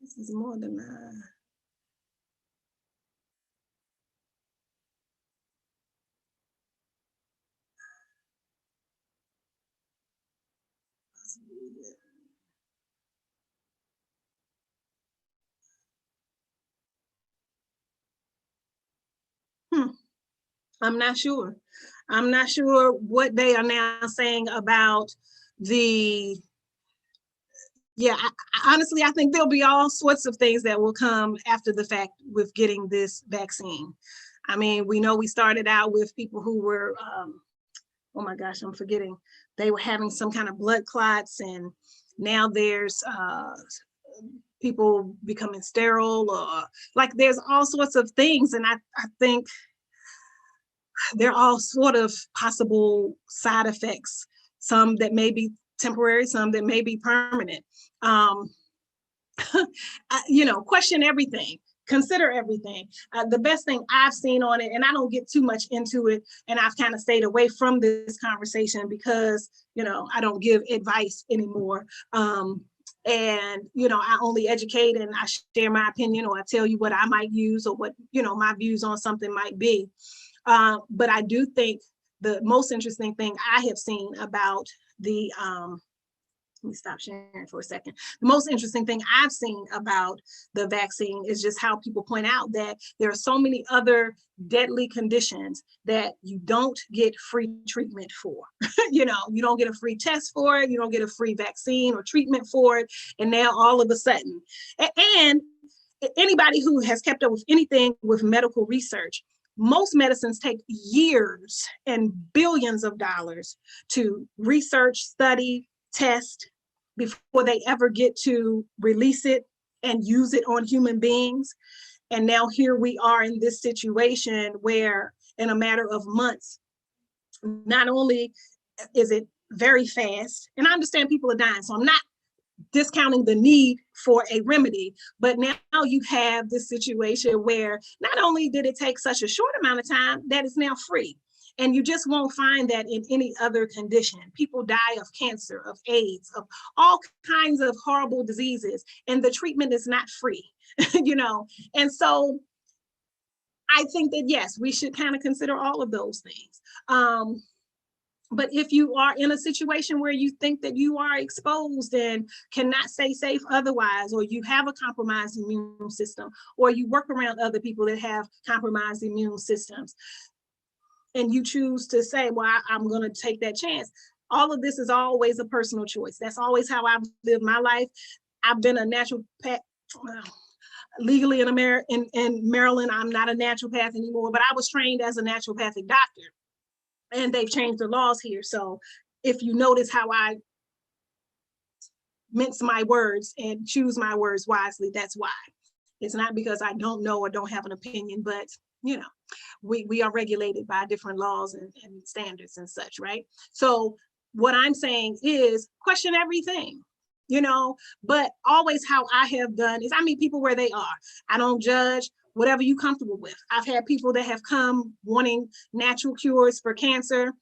This is more than I'm not sure. I'm not sure what they are now saying about the, yeah, honestly, I think there'll be all sorts of things that will come after the fact with getting this vaccine. I mean, we know we started out with people who were, oh my gosh, I'm forgetting, they were having some kind of blood clots, and now there's people becoming sterile, or like there's all sorts of things. And I think they're all sort of possible side effects, some that may be temporary, some that may be permanent. Question everything, consider everything. The best thing I've seen on it, and I don't get too much into it, and I've kind of stayed away from this conversation because, I don't give advice anymore. And, I only educate and I share my opinion, or I tell you what I might use, or what, my views on something might be. But I do think the most interesting thing I have seen about the, let me stop sharing for a second. The most interesting thing I've seen about the vaccine is just how people point out that there are so many other deadly conditions that you don't get free treatment for. You don't get a free test for it. You don't get a free vaccine or treatment for it. And now all of a sudden, and anybody who has kept up with anything with medical research, most medicines take years and billions of dollars to research, study, test, before they ever get to release it and use it on human beings. And now here we are in this situation where in a matter of months, not only is it very fast, and I understand people are dying, so I'm not discounting the need for a remedy, but now you have this situation where not only did it take such a short amount of time, that it's now free. And you just won't find that in any other condition. People die of cancer, of AIDS, of all kinds of horrible diseases, and the treatment is not free, And so I think that, yes, we should kind of consider all of those things. But if you are in a situation where you think that you are exposed and cannot stay safe otherwise, or you have a compromised immune system, or you work around other people that have compromised immune systems, and you choose to say, well, I'm going to take that chance. All of this is always a personal choice. That's always how I've lived my life. I've been a naturopath. Legally in Maryland, I'm not a naturopath anymore, but I was trained as a naturopathic doctor. And they've changed the laws here. So if you notice how I mince my words and choose my words wisely, that's why. It's not because I don't know or don't have an opinion, but we are regulated by different laws and standards and such, right? So what I'm saying is question everything, but always how I have done is I meet people where they are. I don't judge. Whatever you're comfortable with. I've had people that have come wanting natural cures for cancer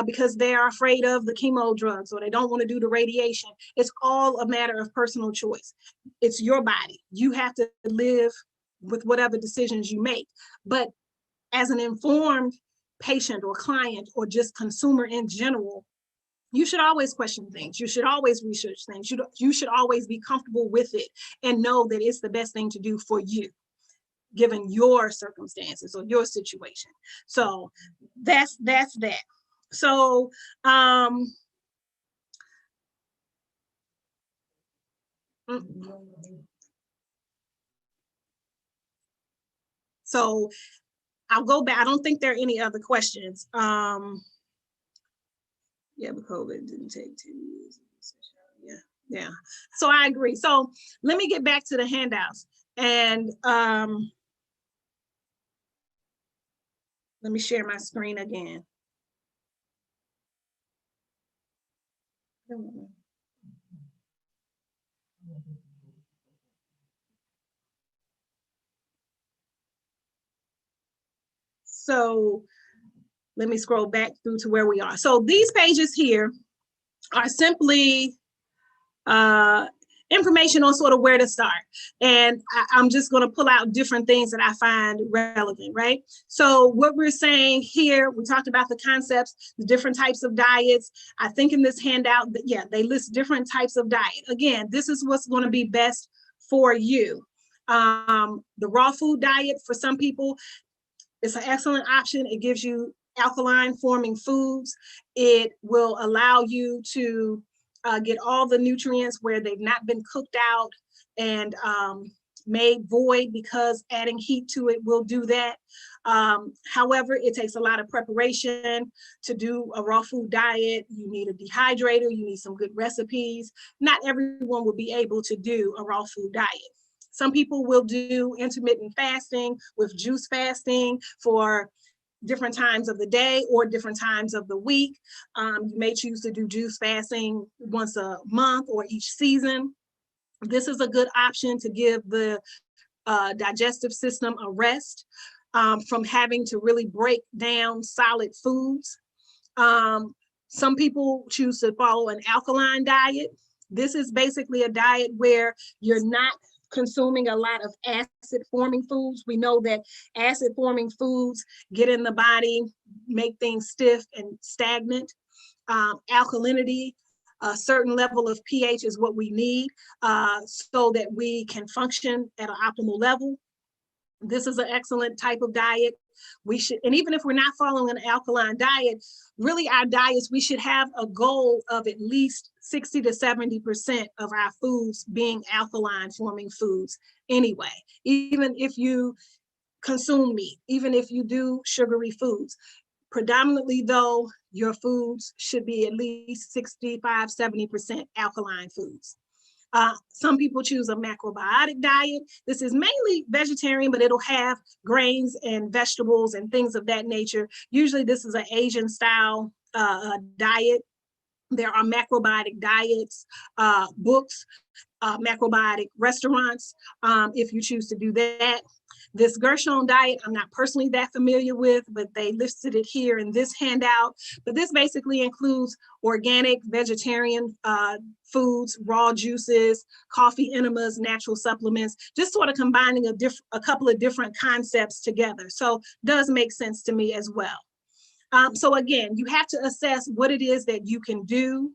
because they are afraid of the chemo drugs or they don't want to do the radiation. It's all a matter of personal choice. It's your body. You have to live with whatever decisions you make. But as an informed patient or client or just consumer in general, you should always question things. You should always research things. You should always be comfortable with it and know that it's the best thing to do for you, given your circumstances or your situation. So that's that. So so I'll go back. I don't think there are any other questions. Yeah, but COVID didn't take 2 years. Yeah. So I agree. So let me get back to the handouts. And let me share my screen again. So let me scroll back through to where we are. So these pages here are simply information on sort of where to start. And I'm just going to pull out different things that I find relevant, right? So what we're saying here, we talked about the concepts, the different types of diets. I think in this handout, yeah, they list different types of diet. Again, this is what's going to be best for you. The raw food diet for some people is an excellent option. It gives you alkaline forming foods. It will allow you to get all the nutrients where they've not been cooked out and made void, because adding heat to it will do that. However, it takes a lot of preparation to do a raw food diet. You need a dehydrator, you need some good recipes. Not everyone will be able to do a raw food diet. Some people will do intermittent fasting with juice fasting for different times of the day or different times of the week. You may choose to do juice fasting once a month or each season. This is a good option to give the digestive system a rest from having to really break down solid foods. Some people choose to follow an alkaline diet. This is basically a diet where you're not consuming a lot of acid forming foods. We know that acid forming foods get in the body, make things stiff and stagnant. Alkalinity, a certain level of pH is what we need so that we can function at an optimal level. This is an excellent type of diet. We should, and even if we're not following an alkaline diet, really our diets, we should have a goal of at least 60 to 70% of our foods being alkaline forming foods anyway. Even if you consume meat, even if you do sugary foods, predominantly though, your foods should be at least 65, 70% alkaline foods. Some people choose a macrobiotic diet. This is mainly vegetarian, but it'll have grains and vegetables and things of that nature. Usually this is an Asian style diet. There are macrobiotic diets, books, macrobiotic restaurants, if you choose to do that. This Gershon diet, I'm not personally that familiar with, but they listed it here in this handout. But this basically includes organic, vegetarian foods, raw juices, coffee enemas, natural supplements, just sort of combining a couple of different concepts together. So does make sense to me as well. So again, you have to assess what it is that you can do.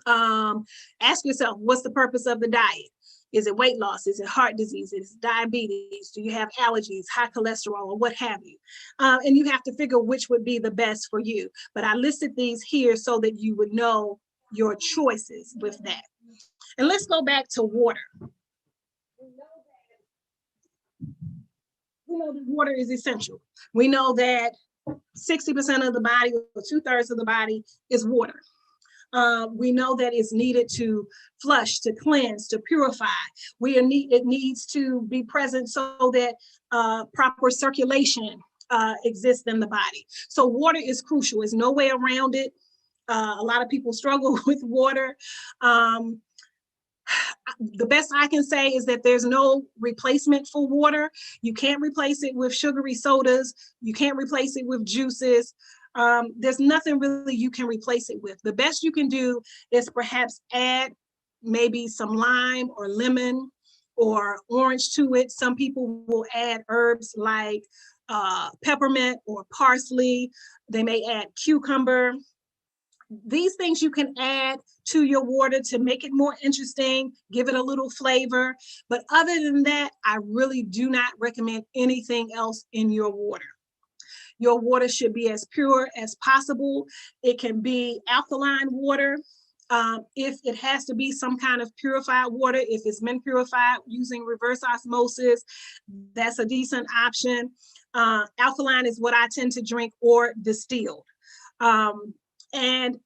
Ask yourself, what's the purpose of the diet? Is it weight loss? Is it heart disease? Is it diabetes? Do you have allergies, high cholesterol, or what have you? And you have to figure which would be the best for you. But I listed these here so that you would know your choices with that. And let's go back to water. We know that water is essential. We know that 60% of the body, or 2/3 of the body, is water. We know that it's needed to flush, to cleanse, to purify. It needs to be present so that proper circulation exists in the body. So water is crucial. There's no way around it. A lot of people struggle with water. The best I can say is that there's no replacement for water. You can't replace it with sugary sodas. You can't replace it with juices. There's nothing really you can replace it with. The best you can do is perhaps add maybe some lime or lemon or orange to it. Some people will add herbs like peppermint or parsley. They may add cucumber. These things you can add to your water to make it more interesting, give it a little flavor. But other than that, I really do not recommend anything else in your water. Your water should be as pure as possible. It can be alkaline water. If it has to be some kind of purified water, if it's been purified using reverse osmosis, that's a decent option. Alkaline is what I tend to drink, or distilled. And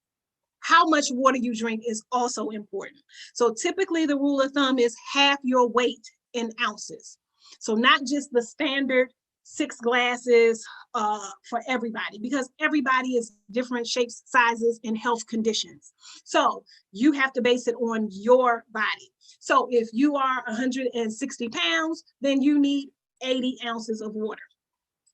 how much water you drink is also important. So typically the rule of thumb is half your weight in ounces. So not just the standard 6 glasses for everybody, because everybody is different shapes, sizes, and health conditions. So you have to base it on your body. So if you are 160 pounds, then you need 80 ounces of water.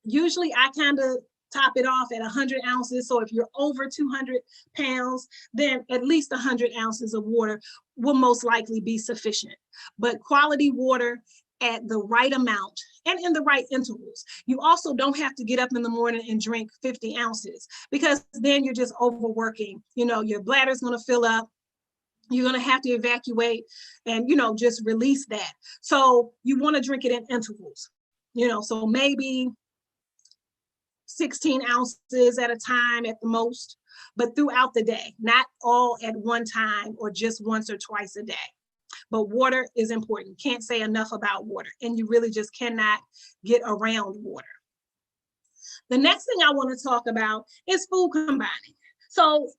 Usually I kind of top it off at 100 ounces. So if you're over 200 pounds, then at least 100 ounces of water will most likely be sufficient. But quality water at the right amount and in the right intervals. You also don't have to get up in the morning and drink 50 ounces, because then you're just overworking. You know, your bladder's going to fill up. You're going to have to evacuate and, you know, just release that. So you want to drink it in intervals, you know, so maybe 16 ounces at a time at the most, but throughout the day, not all at one time or just once or twice a day. But water is important. Can't say enough about water, and you really just cannot get around water. The next thing I want to talk about is food combining. So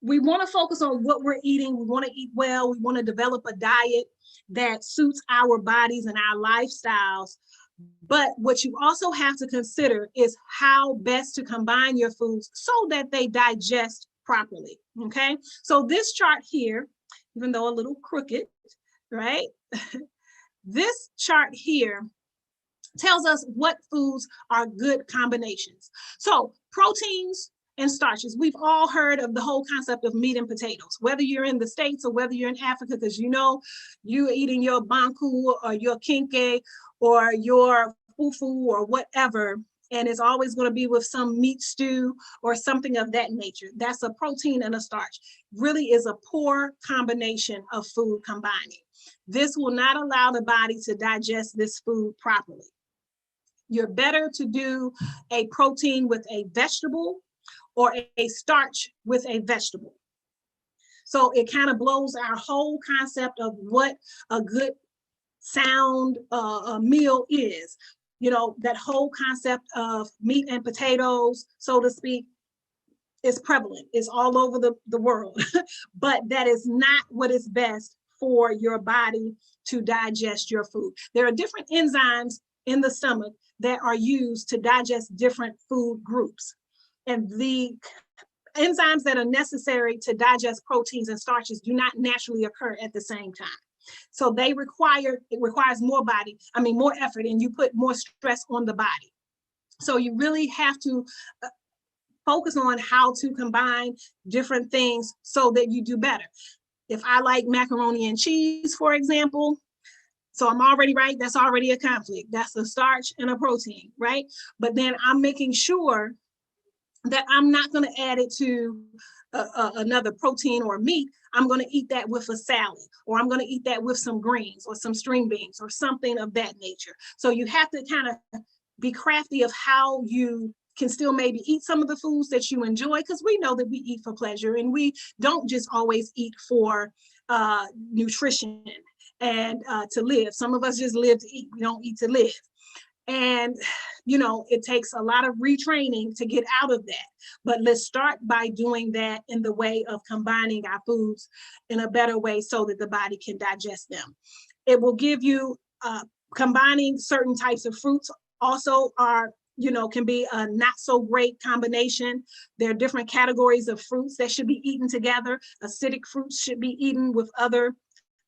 we want to focus on what we're eating. We want to eat well. We want to develop a diet that suits our bodies and our lifestyles. But what you also have to consider is how best to combine your foods so that they digest properly, okay? So this chart here, even though a little crooked, right? This chart here tells us what foods are good combinations. So proteins and starches. We've all heard of the whole concept of meat and potatoes, whether you're in the States or whether you're in Africa, because you know you're eating your banku or your kinke or your fufu or whatever, and it's always going to be with some meat stew or something of that nature. That's a protein and a starch. Really is a poor combination of food combining. This will not allow the body to digest this food properly. You're better to do a protein with a vegetable or a starch with a vegetable. So it kind of blows our whole concept of what a good sound meal is. You know, that whole concept of meat and potatoes, so to speak, is prevalent. It's all over the world, but that is not what is best for your body to digest your food. There are different enzymes in the stomach that are used to digest different food groups. And the enzymes that are necessary to digest proteins and starches do not naturally occur at the same time. So it requires more effort, and you put more stress on the body. So you really have to focus on how to combine different things so that you do better. If I like macaroni and cheese, for example, so I'm already right, that's already a conflict. That's a starch and a protein, right? But then I'm making sure that I'm not going to add it to another protein or meat. I'm going to eat that with a salad, or I'm going to eat that with some greens or some string beans or something of that nature. So you have to kind of be crafty of how you can still maybe eat some of the foods that you enjoy, because we know that we eat for pleasure and we don't just always eat for nutrition and to live. Some of us just live to eat. We don't eat to live. And, you know, it takes a lot of retraining to get out of that. But let's start by doing that in the way of combining our foods in a better way so that the body can digest them. It will give you combining certain types of fruits also are, you know, can be a not so great combination. There are different categories of fruits that should be eaten together. Acidic fruits should be eaten with other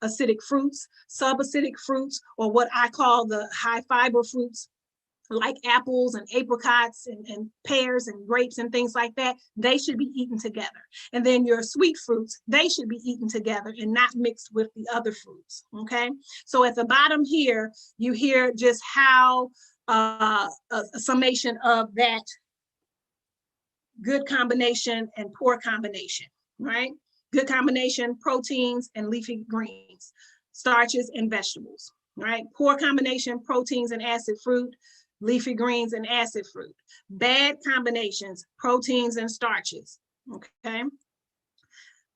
acidic fruits. Subacidic fruits, or what I call the high fiber fruits, like apples and apricots and pears and grapes and things like that, they should be eaten together. And then your sweet fruits, they should be eaten together and not mixed with the other fruits, okay? So at the bottom here, you hear just how a summation of that good combination and poor combination, right? Good combination, proteins and leafy greens, starches and vegetables, right? Poor combination, proteins and acid fruit, leafy greens and acid fruit. Bad combinations, proteins and starches, okay?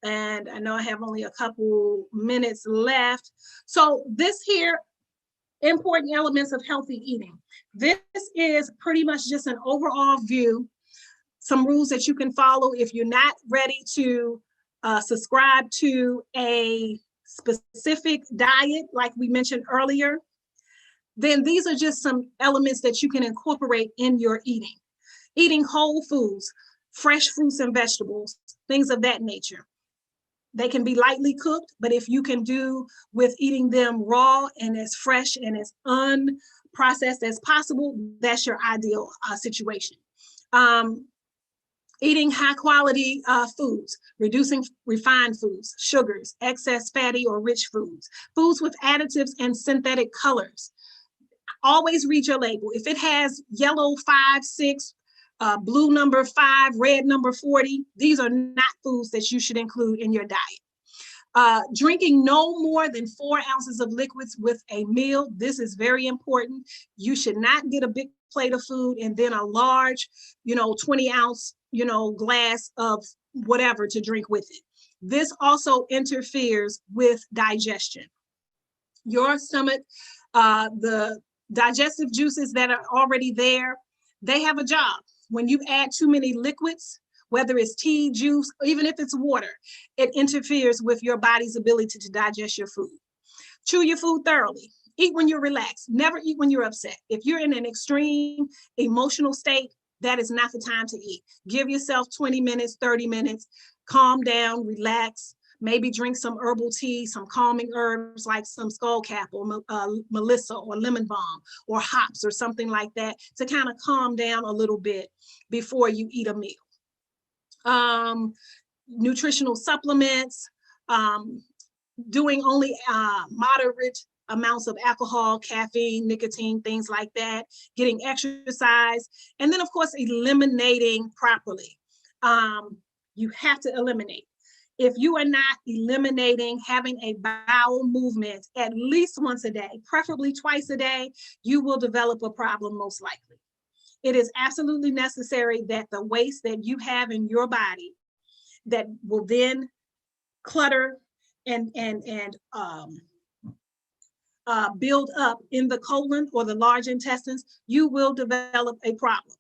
And I know I have only a couple minutes left. So this here, important elements of healthy eating. This is pretty much just an overall view, some rules that you can follow if you're not ready to subscribe to a specific diet, like we mentioned earlier, then these are just some elements that you can incorporate in your eating. Eating whole foods, fresh fruits and vegetables, things of that nature. They can be lightly cooked, but if you can do with eating them raw and as fresh and as unprocessed as possible, that's your ideal situation. Eating high quality foods, reducing refined foods, sugars, excess fatty or rich foods, foods with additives and synthetic colors. Always read your label. If it has yellow 5, 6, blue number 5, red number 40, these are not foods that you should include in your diet. Drinking no more than 4 ounces of liquids with a meal. This is very important. You should not get a big plate of food and then a large, 20-ounce, glass of whatever to drink with it. This also interferes with digestion. Your stomach, the digestive juices that are already there, they have a job. When you add too many liquids, whether it's tea, juice, even if it's water, it interferes with your body's ability to digest your food. Chew your food thoroughly. Eat when you're relaxed. Never eat when you're upset. If you're in an extreme emotional state, that is not the time to eat. Give yourself 20 minutes, 30 minutes, calm down, relax, maybe drink some herbal tea, some calming herbs like some skullcap or melissa or lemon balm or hops or something like that to kind of calm down a little bit before you eat a meal. Nutritional supplements, doing only moderate amounts of alcohol, caffeine, nicotine, things like that, getting exercise, and then of course, eliminating properly. You have to eliminate. If you are not eliminating having a bowel movement at least once a day, preferably twice a day, you will develop a problem most likely. It is absolutely necessary that the waste that you have in your body that will then clutter and build up in the colon or the large intestines, you will develop a problem.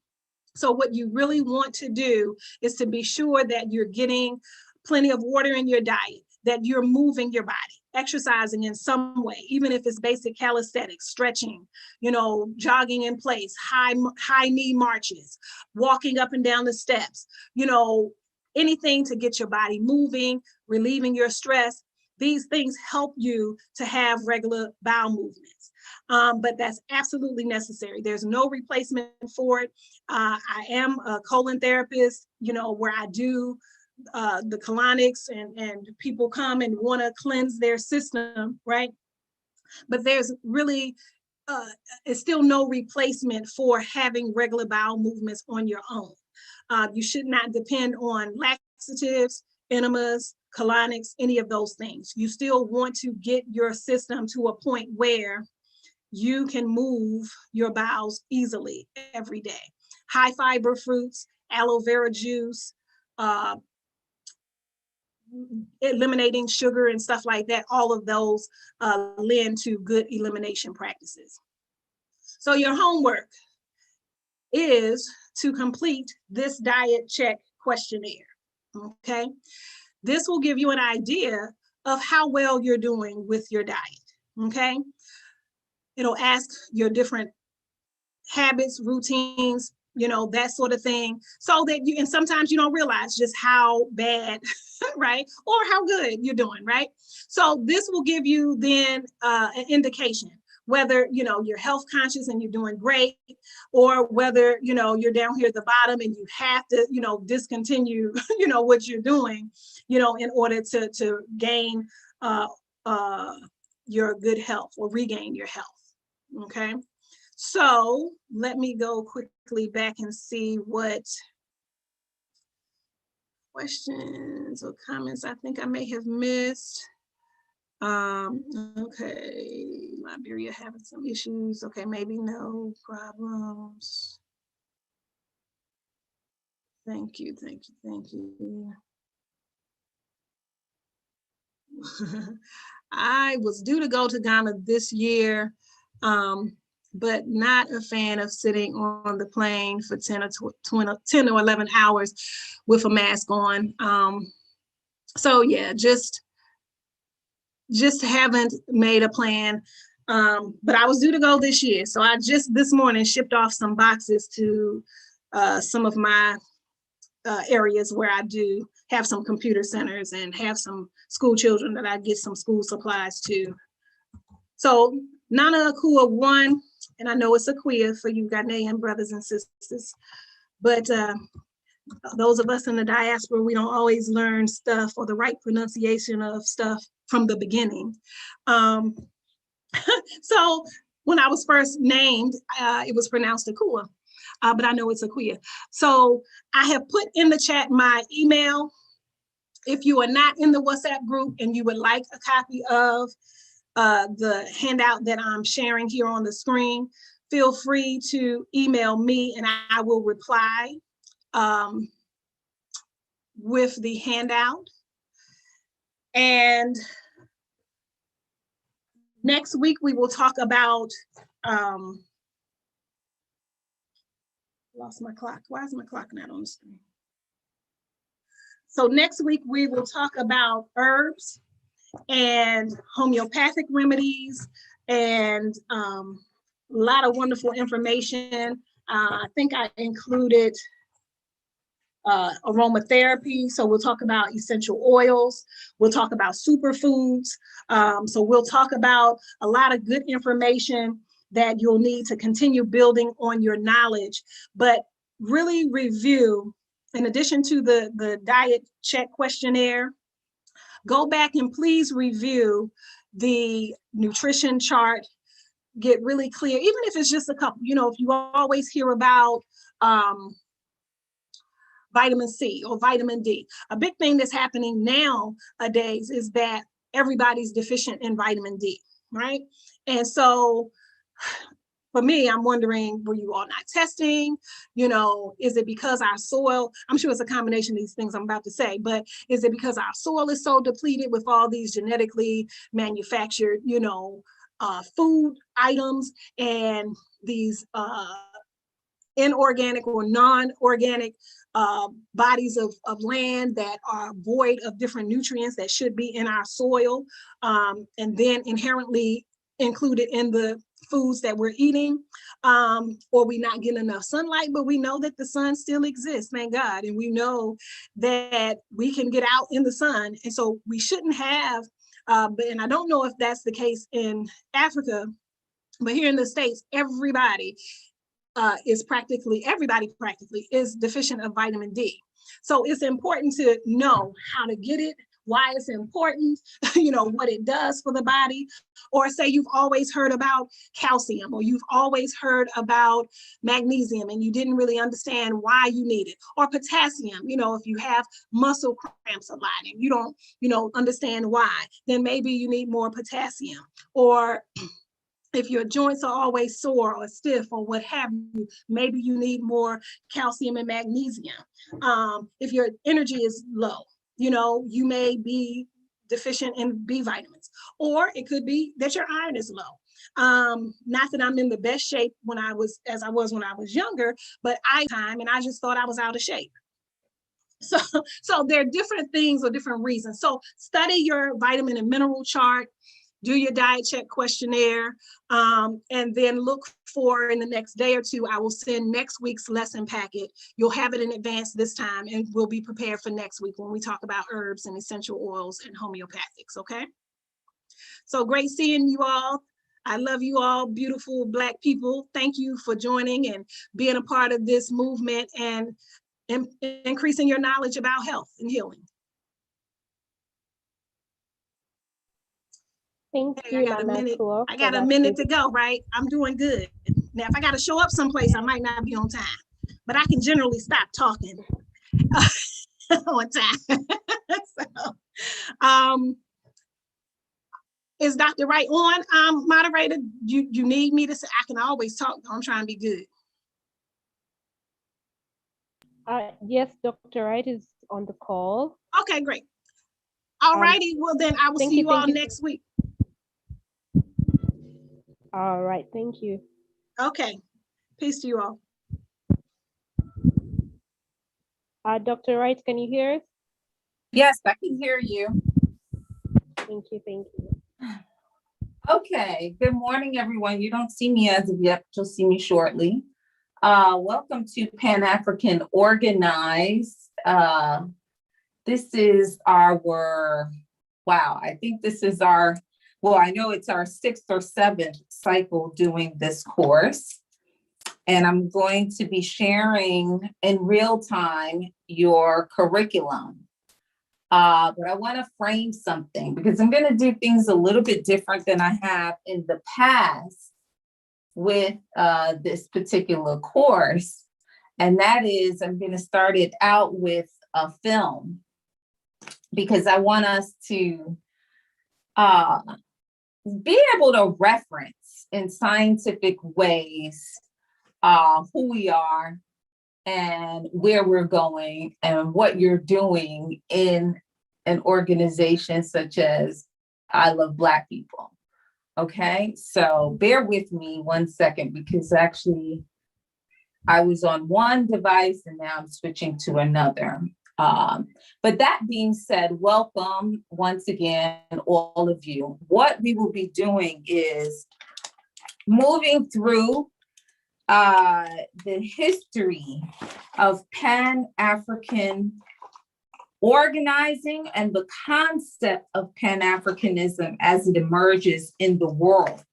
So what you really want to do is to be sure that you're getting plenty of water in your diet, that you're moving your body, exercising in some way, even if it's basic calisthenics, stretching, jogging in place, high knee marches, walking up and down the steps, anything to get your body moving, relieving your stress. These things help you to have regular bowel movements. But that's absolutely necessary. There's no replacement for it. I am a colon therapist, where I do the colonics and people come and want to cleanse their system, right? But there's really, it's still no replacement for having regular bowel movements on your own. You should not depend on laxatives, enemas, colonics, any of those things. You still want to get your system to a point where you can move your bowels easily every day. High fiber fruits, aloe vera juice, eliminating sugar and stuff like that, all of those lend to good elimination practices. So your homework is to complete this diet check questionnaire, okay? This will give you an idea of how well you're doing with your diet, okay? It'll ask your different habits, routines, that sort of thing, so that and sometimes you don't realize just how bad, right? Or how good you're doing, right? So this will give you then an indication whether, you're health conscious and you're doing great, or whether, you're down here at the bottom and you have to, discontinue, what you're doing, in order to gain your good health or regain your health, okay? So let me go quickly back and see what questions or comments I think I may have missed. Okay, Liberia having some issues. Okay, maybe no problems. Thank you. I was due to go to Ghana this year, but not a fan of sitting on the plane for 10 or 11 hours with a mask on. So yeah, just haven't made a plan. But I was due to go this year. So I just this morning shipped off some boxes to some of my areas where I do have some computer centers and have some school children that I get some school supplies to. So Nana Akua 1, and I know it's Akua for you Ghanaian brothers and sisters, but those of us in the diaspora, we don't always learn stuff or the right pronunciation of stuff from the beginning. So when I was first named, it was pronounced Akua, but I know it's Akua. So I have put in the chat my email. If you are not in the WhatsApp group and you would like a copy of the handout that I'm sharing here on the screen, feel free to email me and I will reply with the handout. And next week we will talk about, lost my clock. Why is my clock not on the screen? So next week we will talk about herbs and homeopathic remedies and a lot of wonderful information. I think I included aromatherapy. So we'll talk about essential oils. We'll talk about superfoods. So we'll talk about a lot of good information that you'll need to continue building on your knowledge, but really review, in addition to the diet check questionnaire, go back and please review the nutrition chart, get really clear, even if it's just a couple, if you always hear about vitamin C or vitamin D. A big thing that's happening nowadays is that everybody's deficient in vitamin D, right? And so for me, I'm wondering, were you all not testing? Is it because our soil, I'm sure it's a combination of these things I'm about to say, but is it because our soil is so depleted with all these genetically manufactured, food items and these inorganic or non-organic bodies of land that are void of different nutrients that should be in our soil, and then inherently included in the foods that we're eating, or we not getting enough sunlight, but we know that the sun still exists, thank God. And we know that we can get out in the sun. And so we shouldn't have, and I don't know if that's the case in Africa, but here in the States, everybody practically is deficient of vitamin D. So it's important to know how to get it, why it's important, what it does for the body. Or say you've always heard about calcium, or you've always heard about magnesium and you didn't really understand why you need it. Or potassium, if you have muscle cramps a lot and you don't, understand why, then maybe you need more potassium. Or if your joints are always sore or stiff or what have you, maybe you need more calcium and magnesium. If your energy is low, you may be deficient in B vitamins, or it could be that your iron is low. Not that I'm in the best shape as I was when I was younger, but I just thought I was out of shape. So there are different things or different reasons. So study your vitamin and mineral chart, do your diet check questionnaire, and then look for, in the next day or two, I will send next week's lesson packet. You'll have it in advance this time, and we'll be prepared for next week when we talk about herbs and essential oils and homeopathics, okay? So great seeing you all. I love you all, beautiful Black people. Thank you for joining and being a part of this movement and increasing your knowledge about health and healing. Thank you, I got a minute to go, right? I'm doing good. Now, if I got to show up someplace, I might not be on time, but I can generally stop talking on time. So, is Dr. Wright on, moderator? You need me to say? I can always talk. I'm trying to be good. Yes, Dr. Wright is on the call. Okay, great. All righty. Well, then I will see you all next week. All right. Thank you. Okay. Peace to you all. Dr. Wright, can you hear us? Yes, I can hear you. Thank you. Thank you. Okay. Good morning, everyone. You don't see me as of yet. You'll see me shortly. Welcome to Pan-African Organize. This is our, wow, I think this is our, well, I know it's our 6th or 7th cycle doing this course. And I'm going to be sharing in real time your curriculum. But I want to frame something because I'm going to do things a little bit different than I have in the past with this particular course. And that is, I'm going to start it out with a film because I want us to be able to reference in scientific ways who we are and where we're going and what you're doing in an organization such as I Love Black People. Okay, so bear with me 1 second because actually I was on one device and now I'm switching to another. But that being said, welcome once again, all of you. What we will be doing is moving through the history of Pan-African organizing and the concept of Pan-Africanism as it emerges in the world.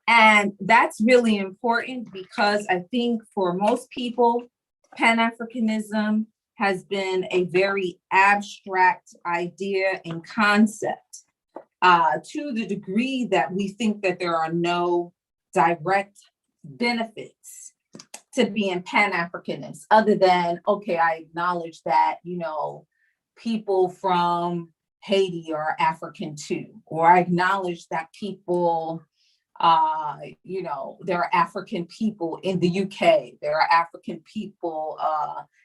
And that's really important because I think for most people, Pan-Africanism has been a very abstract idea and concept to the degree that we think that there are no direct benefits to being Pan-Africanist other than, okay, I acknowledge that, you know, people from Haiti are African too, or I acknowledge that people you know, there are African people in the UK, there are African people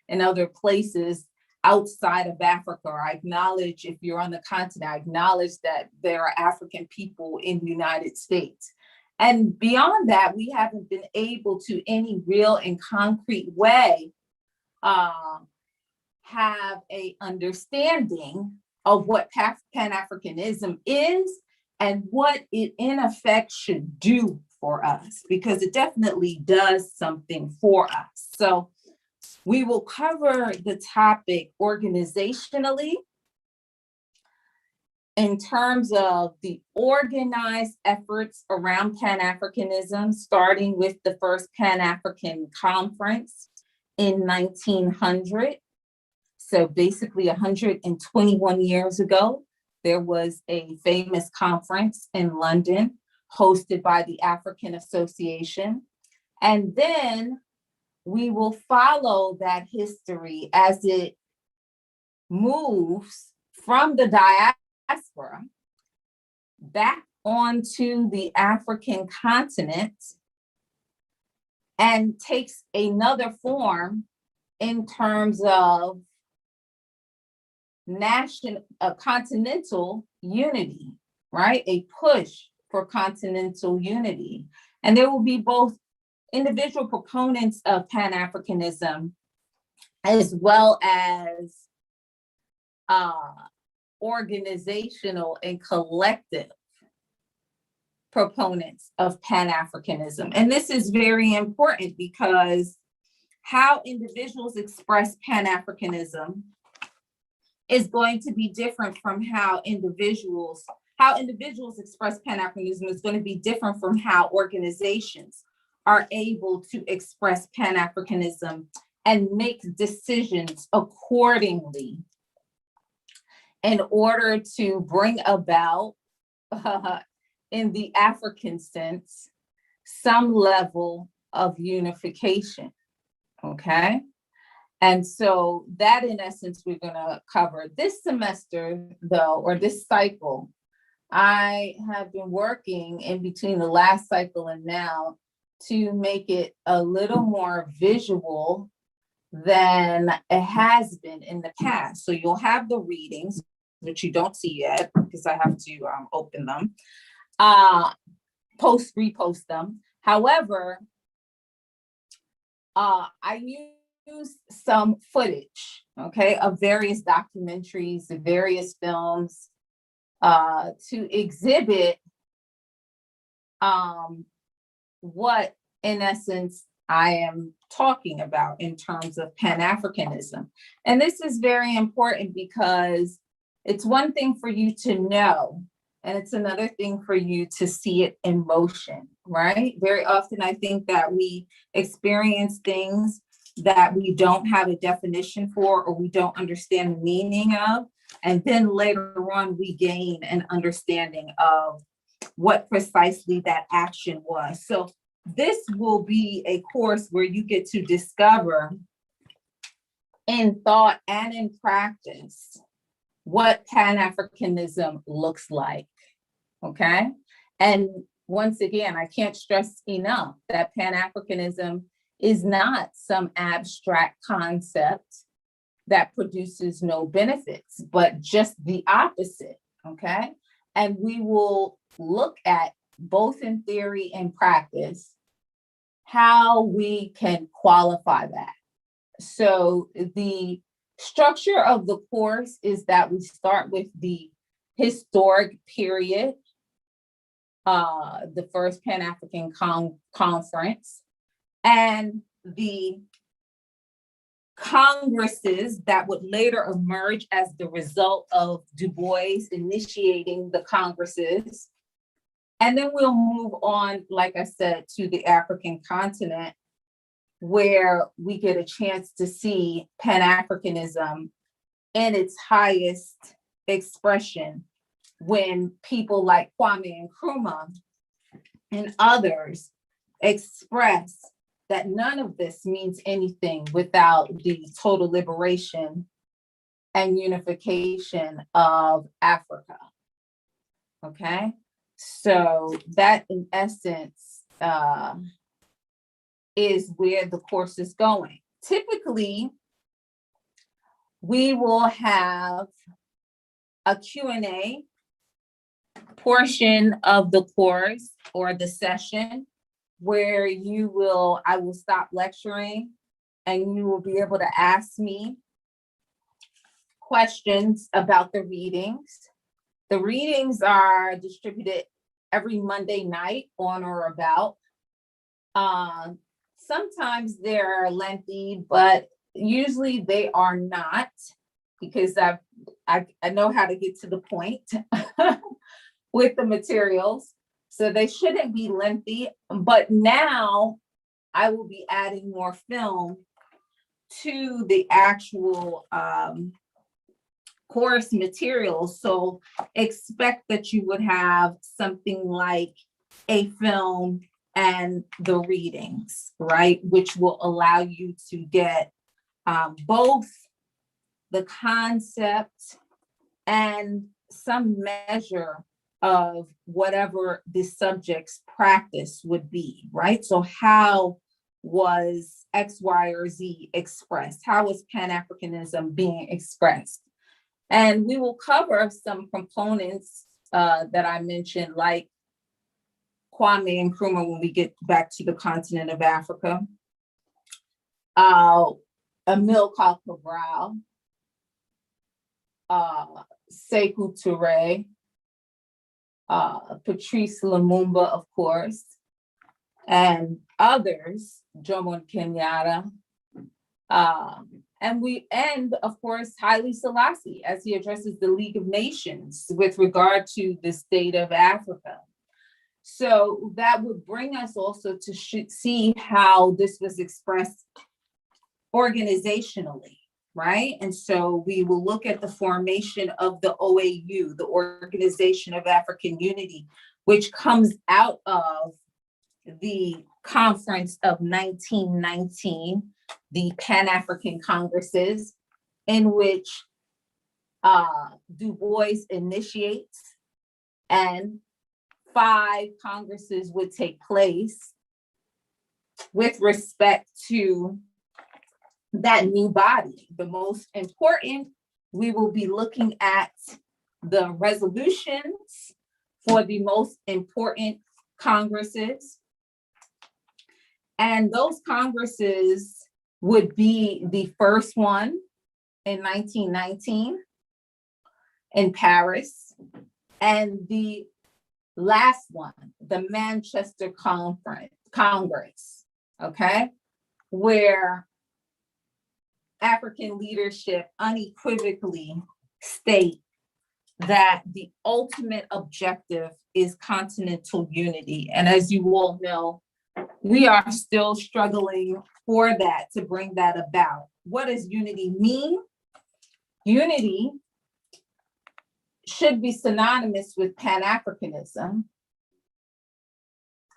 in other places outside of Africa. Or I acknowledge if you're on the continent, I acknowledge that there are African people in the United States. And beyond that, we haven't been able to, any real and concrete way, have a understanding of what Pan-Africanism is and what it in effect should do for us, because it definitely does something for us. So we will cover the topic organizationally in terms of the organized efforts around Pan-Africanism, starting with the first Pan-African Conference in 1900. So basically 121 years ago, there was a famous conference in London hosted by the African Association. And then we will follow that history as it moves from the diaspora back onto the African continent and takes another form in terms of continental unity, right? A push for continental unity. And there will be both individual proponents of Pan-Africanism as well as organizational and collective proponents of Pan-Africanism. And this is very important because how individuals express Pan-Africanism is going to be different from how individuals express Pan-Africanism is going to be different from how organizations are able to express Pan-Africanism and make decisions accordingly in order to bring about, in the African sense, some level of unification, okay? And so that, in essence, we're going to cover this semester, though, or this cycle. I have been working in between the last cycle and now to make it a little more visual than it has been in the past. So you'll have the readings, which you don't see yet because I have to open them, repost them. However, I use some footage, okay, of various documentaries, various films, to exhibit what, in essence, I am talking about in terms of Pan-Africanism. And this is very important because it's one thing for you to know, and it's another thing for you to see it in motion, right? Very often I think that we experience things that we don't have a definition for or we don't understand the meaning of. And then later on, we gain an understanding of what precisely that action was. So this will be a course where you get to discover in thought and in practice what Pan-Africanism looks like, okay? And once again, I can't stress enough that Pan-Africanism is not some abstract concept that produces no benefits, but just the opposite, okay? And we will look at, both in theory and practice, how we can qualify that, So the structure of the course is that we start with the historic period, the first Pan-African Conference, and the congresses that would later emerge as the result of Du Bois initiating the congresses. And then we'll move on, like I said, to the African continent, where we get a chance to see Pan-Africanism in its highest expression when people like Kwame Nkrumah and others express that none of this means anything without the total liberation and unification of Africa. Okay, so that in essence is where the course is going. Typically, we will have a Q&A portion of the course or the session where I will stop lecturing and you will be able to ask me questions about the readings. The readings are distributed every Monday night on or about. Sometimes they're lengthy, but usually they are not, because I know how to get to the point with the materials. So they shouldn't be lengthy, but now I will be adding more film to the actual course materials. So expect that you would have something like a film and the readings, right? Which will allow you to get both the concept and some measure of whatever the subject's practice would be, right? So how was X, Y, or Z expressed? How was Pan-Africanism being expressed? And we will cover some components that I mentioned, like Kwame Nkrumah when we get back to the continent of Africa, Amilcar Cabral, Sekou Touré, Patrice Lumumba, of course, and others, Jomo Kenyatta, and of course, Haile Selassie, as he addresses the League of Nations with regard to the state of Africa. So that would bring us also to see how this was expressed organizationally, right? And so we will look at the formation of the OAU, the Organization of African Unity, which comes out of the conference of 1919, the Pan-African Congresses, in which Du Bois initiates, and 5 congresses would take place with respect to that new body. The most important, we will be looking at the resolutions for the most important congresses. And those congresses would be the first one in 1919 in Paris, and the last one, the Manchester Congress, okay, where African leadership unequivocally state that the ultimate objective is continental unity. And as you all know, we are still struggling for that, to bring that about. What does unity mean? Unity should be synonymous with Pan-Africanism,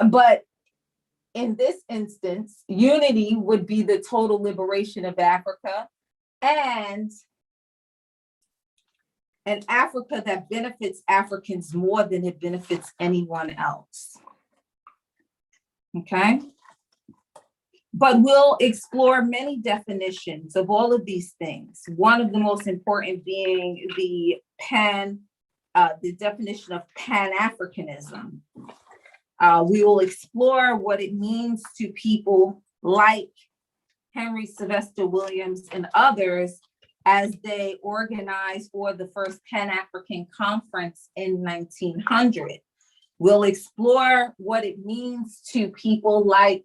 but in this instance, unity would be the total liberation of Africa, and an Africa that benefits Africans more than it benefits anyone else. Okay? But we'll explore many definitions of all of these things. One of the most important being the definition of Pan-Africanism. We will explore what it means to people like Henry Sylvester Williams, and others as they organized for the first Pan-African Conference in 1900. We'll explore what it means to people like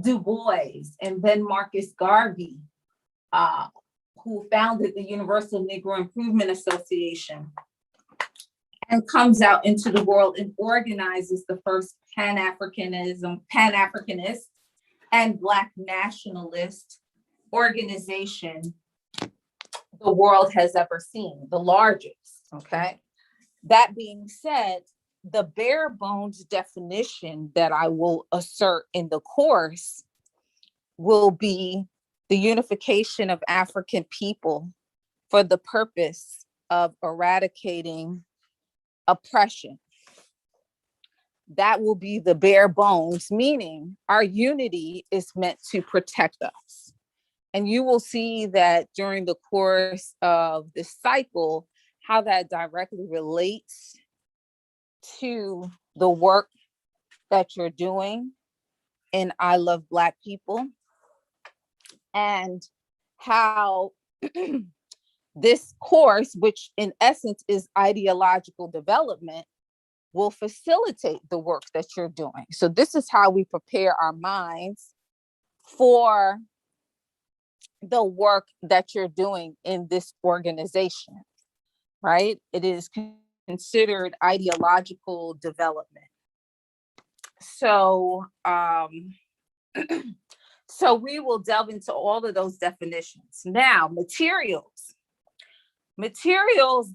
Du Bois and then Marcus Garvey, who founded the Universal Negro Improvement Association and comes out into the world and organizes the first Pan-Africanist and Black nationalist organization the world has ever seen, the largest, okay? That being said, the bare bones definition that I will assert in the course will be the unification of African people for the purpose of eradicating oppression. That will be the bare bones, meaning our unity is meant to protect us. And you will see that during the course of this cycle, how that directly relates to the work that you're doing in I Love Black People, and how this course, which in essence is ideological development, will facilitate the work that you're doing. So this is how we prepare our minds for the work that you're doing in this organization, right? It is considered ideological development. So, so we will delve into all of those definitions. Now, materials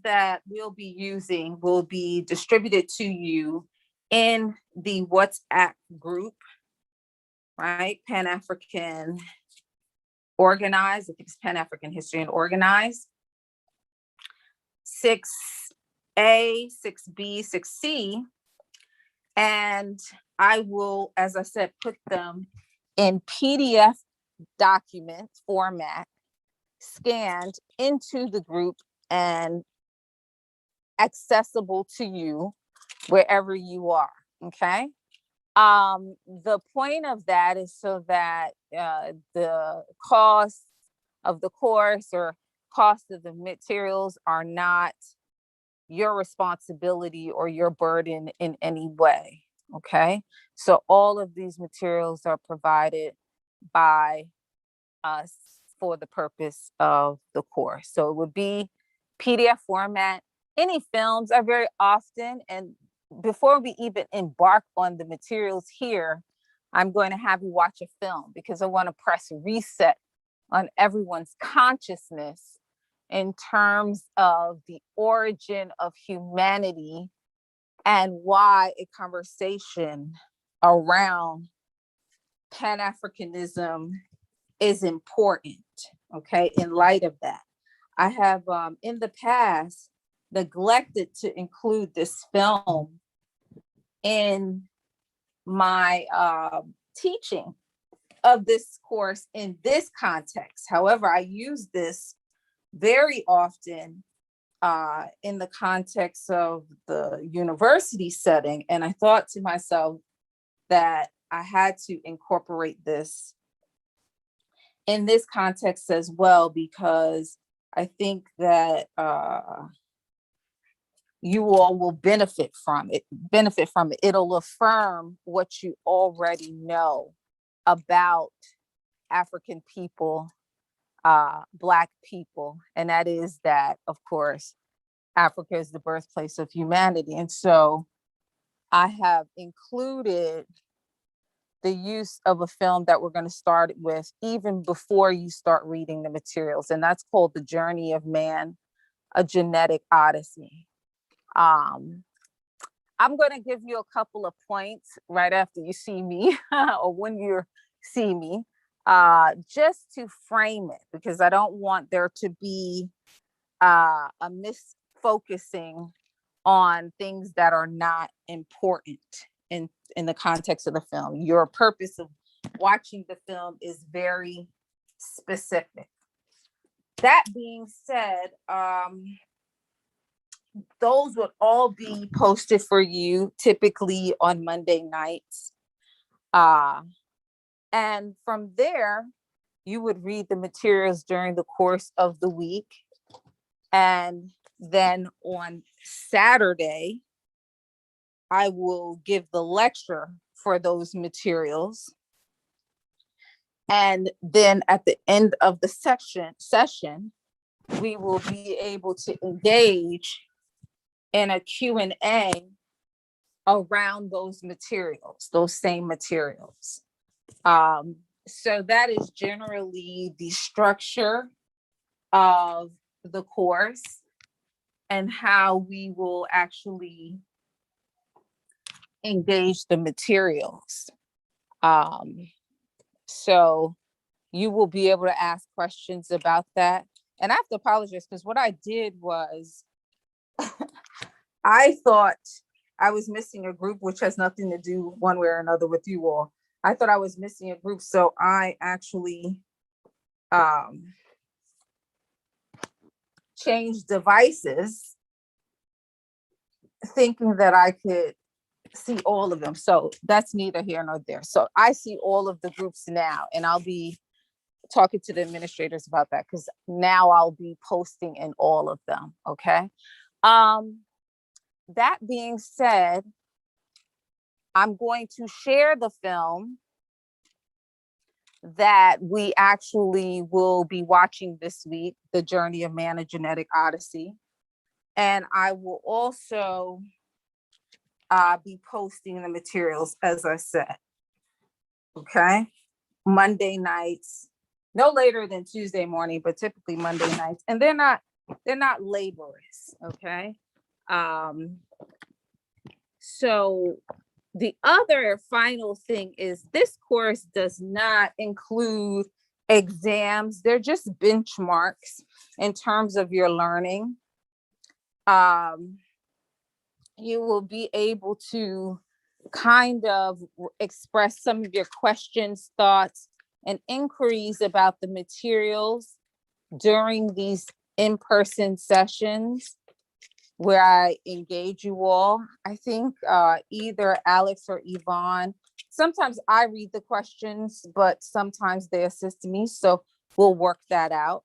that we'll be using will be distributed to you in the WhatsApp group, right? Pan-African Organized, I think it's Pan-African History and Organized. 6A, 6B, 6C. And I will, as I said, put them in PDF document format, scanned into the group and accessible to you wherever you are, okay? The point of that is so that the cost of the course or cost of the materials are not your responsibility or your burden in any way, okay? So all of these materials are provided by us for the purpose of the course. So it would be PDF format. Any films are very often, and before we even embark on the materials here, I'm going to have you watch a film because I want to press reset on everyone's consciousness in terms of the origin of humanity and why a conversation around Pan-Africanism is important, okay, in light of that. I have in the past neglected to include this film in my teaching of this course in this context. However, I use this very often in the context of the university setting. And I thought to myself that I had to incorporate this in this context as well, because I think that you all will benefit from it. It'll affirm what you already know about African people, Black people, and that is that, of course, Africa is the birthplace of humanity. And so I have included the use of a film that we're going to start with even before you start reading the materials, and that's called The Journey of Man, A Genetic Odyssey. I'm going to give you a couple of points right after you see me or when you see me, just to frame it, because I don't want there to be a misfocusing on things that are not important in the context of the film. Your purpose of watching the film is very specific. That being said, those would all be posted for you typically on Monday nights. And from there, you would read the materials during the course of the week. And then on Saturday, I will give the lecture for those materials. And then at the end of the session, we will be able to engage in a Q&A around those materials, those same materials. So that is generally the structure of the course and how we will actually engage the materials. So you will be able to ask questions about that. And I have to apologize because what I did was I thought I was missing a group, which has nothing to do one way or another with you all. I thought I was missing a group. So I actually changed devices thinking that I could see all of them. So that's neither here nor there. So I see all of the groups now, and I'll be talking to the administrators about that because now I'll be posting in all of them. Okay. That being said, I'm going to share the film that we actually will be watching this week, The Journey of Man, A Genetic Odyssey. And I will also be posting the materials, as I said. Okay. Monday nights, no later than Tuesday morning, but typically Monday nights. And they're not laborious. Okay. So the other final thing is this course does not include exams. They're just benchmarks in terms of your learning. You will be able to kind of express some of your questions, thoughts, and inquiries about the materials during these in-person sessions where I engage you all. I think either Alex or Yvonne, sometimes I read the questions, but sometimes they assist me. So we'll work that out.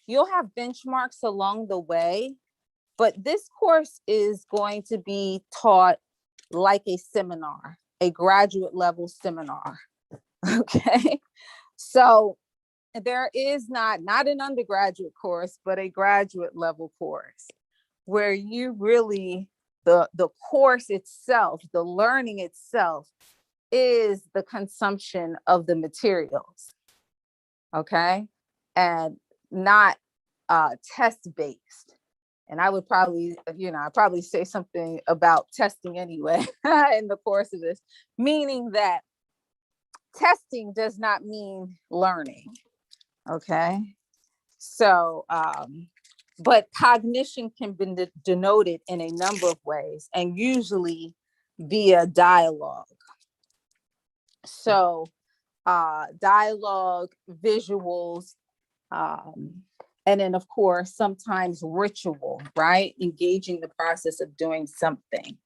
You'll have benchmarks along the way, but this course is going to be taught like a seminar, a graduate level seminar. Okay. So there is not an undergraduate course, but a graduate level course where you really, the course itself, the learning itself is the consumption of the materials. Okay. And not test-based. And I would probably, I'd probably say something about testing anyway in the course of this, meaning that testing does not mean learning. Okay. So, but cognition can be denoted in a number of ways and usually via dialogue. So, dialogue, visuals, and then of course, sometimes ritual, right? Engaging the process of doing something.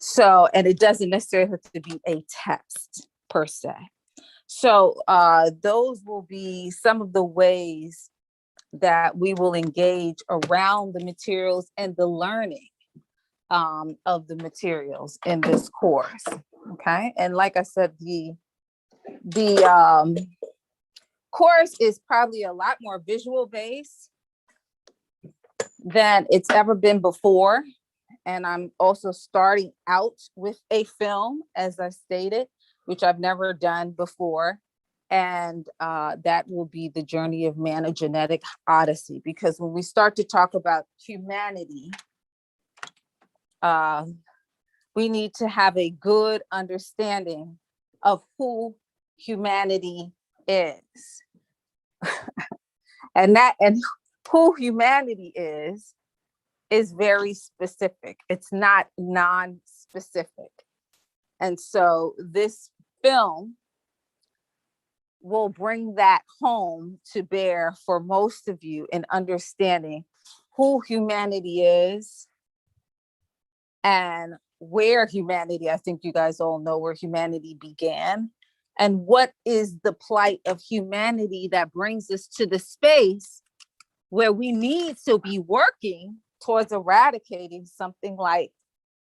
So, and it doesn't necessarily have to be a test per se. So those will be some of the ways that we will engage around the materials and the learning of the materials in this course. Okay. And like I said, the course is probably a lot more visual based than it's ever been before. And I'm also starting out with a film, as I stated, which I've never done before. And that will be The Journey of Man, A Genetic Odyssey. Because when we start to talk about humanity, we need to have a good understanding of who humanity is. and who humanity is very specific. It's not non-specific. And so this film will bring that home to bear for most of you in understanding who humanity is and where humanity, I think you guys all know where humanity began and what is the plight of humanity that brings us to the space where we need to be working towards eradicating something like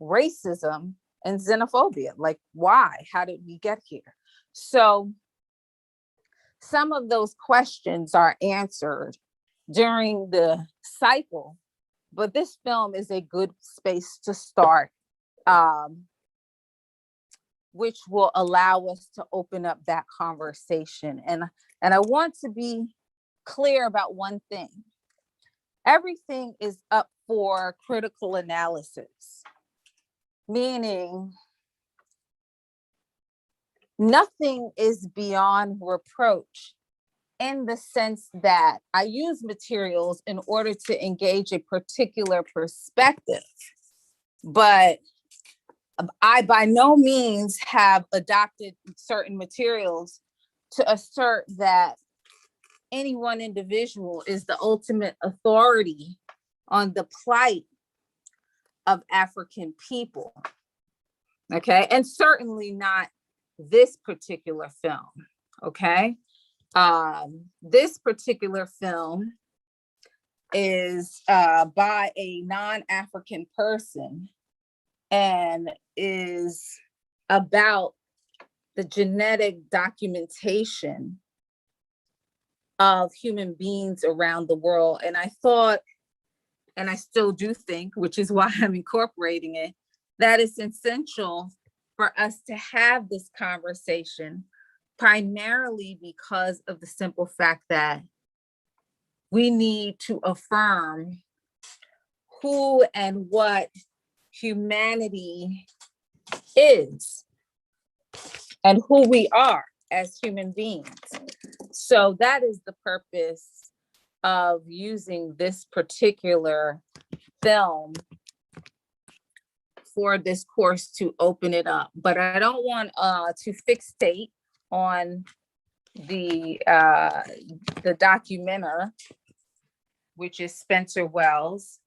racism and xenophobia. Like, why? How did we get here? So some of those questions are answered during the cycle, but this film is a good space to start, which will allow us to open up that conversation. And I want to be clear about one thing. Everything is up for critical analysis, meaning nothing is beyond reproach, in the sense that I use materials in order to engage a particular perspective, but I by no means have adopted certain materials to assert that any one individual is the ultimate authority on the plight of African people. Okay, and certainly not this particular film. Okay, this particular film is by a non-African person and is about the genetic documentation of human beings around the world. And I thought, and I still do think, which is why I'm incorporating it, that it's essential for us to have this conversation, primarily because of the simple fact that we need to affirm who and what humanity is and who we are as human beings. So that is the purpose of using this particular film for this course, to open it up. But I don't want to fixate on the documenter, which is Spencer Wells,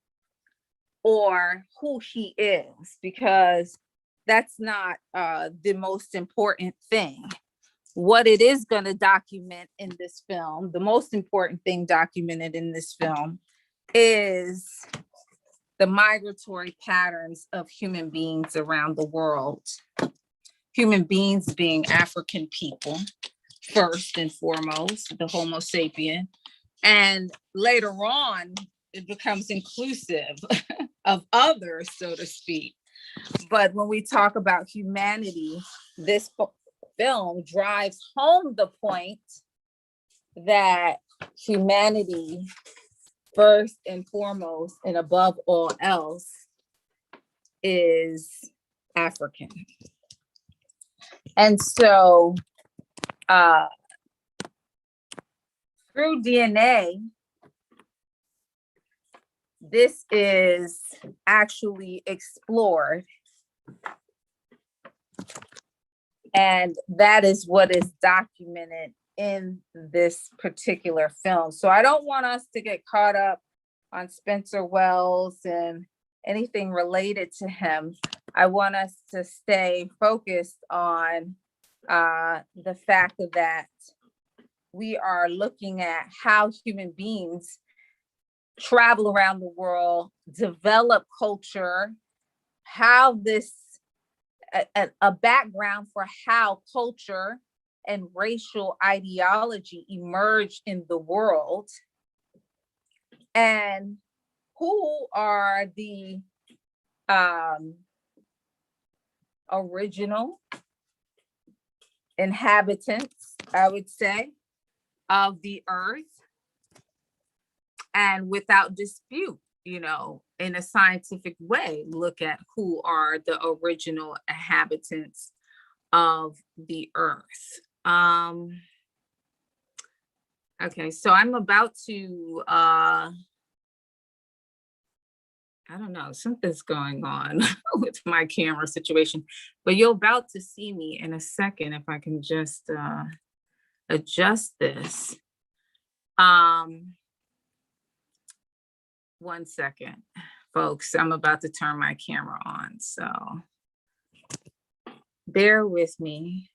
or who he is, because that's not the most important thing. What it is going to document in this film, the most important thing documented in this film, is the migratory patterns of human beings around the world. Human beings being African people, first and foremost, the Homo sapien. And later on, it becomes inclusive of others, so to speak. But when we talk about humanity, this film drives home the point that humanity, first and foremost, and above all else, is African. And so through DNA, this is actually explored. And that is what is documented in this particular film. So I don't want us to get caught up on Spencer Wells and anything related to him. I want us to stay focused on the fact that we are looking at how human beings travel around the world, develop culture, how this, a background for how culture and racial ideology emerge in the world, and who are the original inhabitants, I would say, of the earth, and without dispute, you know, in a scientific way, look at who are the original inhabitants of the earth. Okay, so I'm about to, I don't know, something's going on with my camera situation, but you're about to see me in a second if I can just adjust this. 1 second, folks. I'm about to turn my camera on, so bear with me.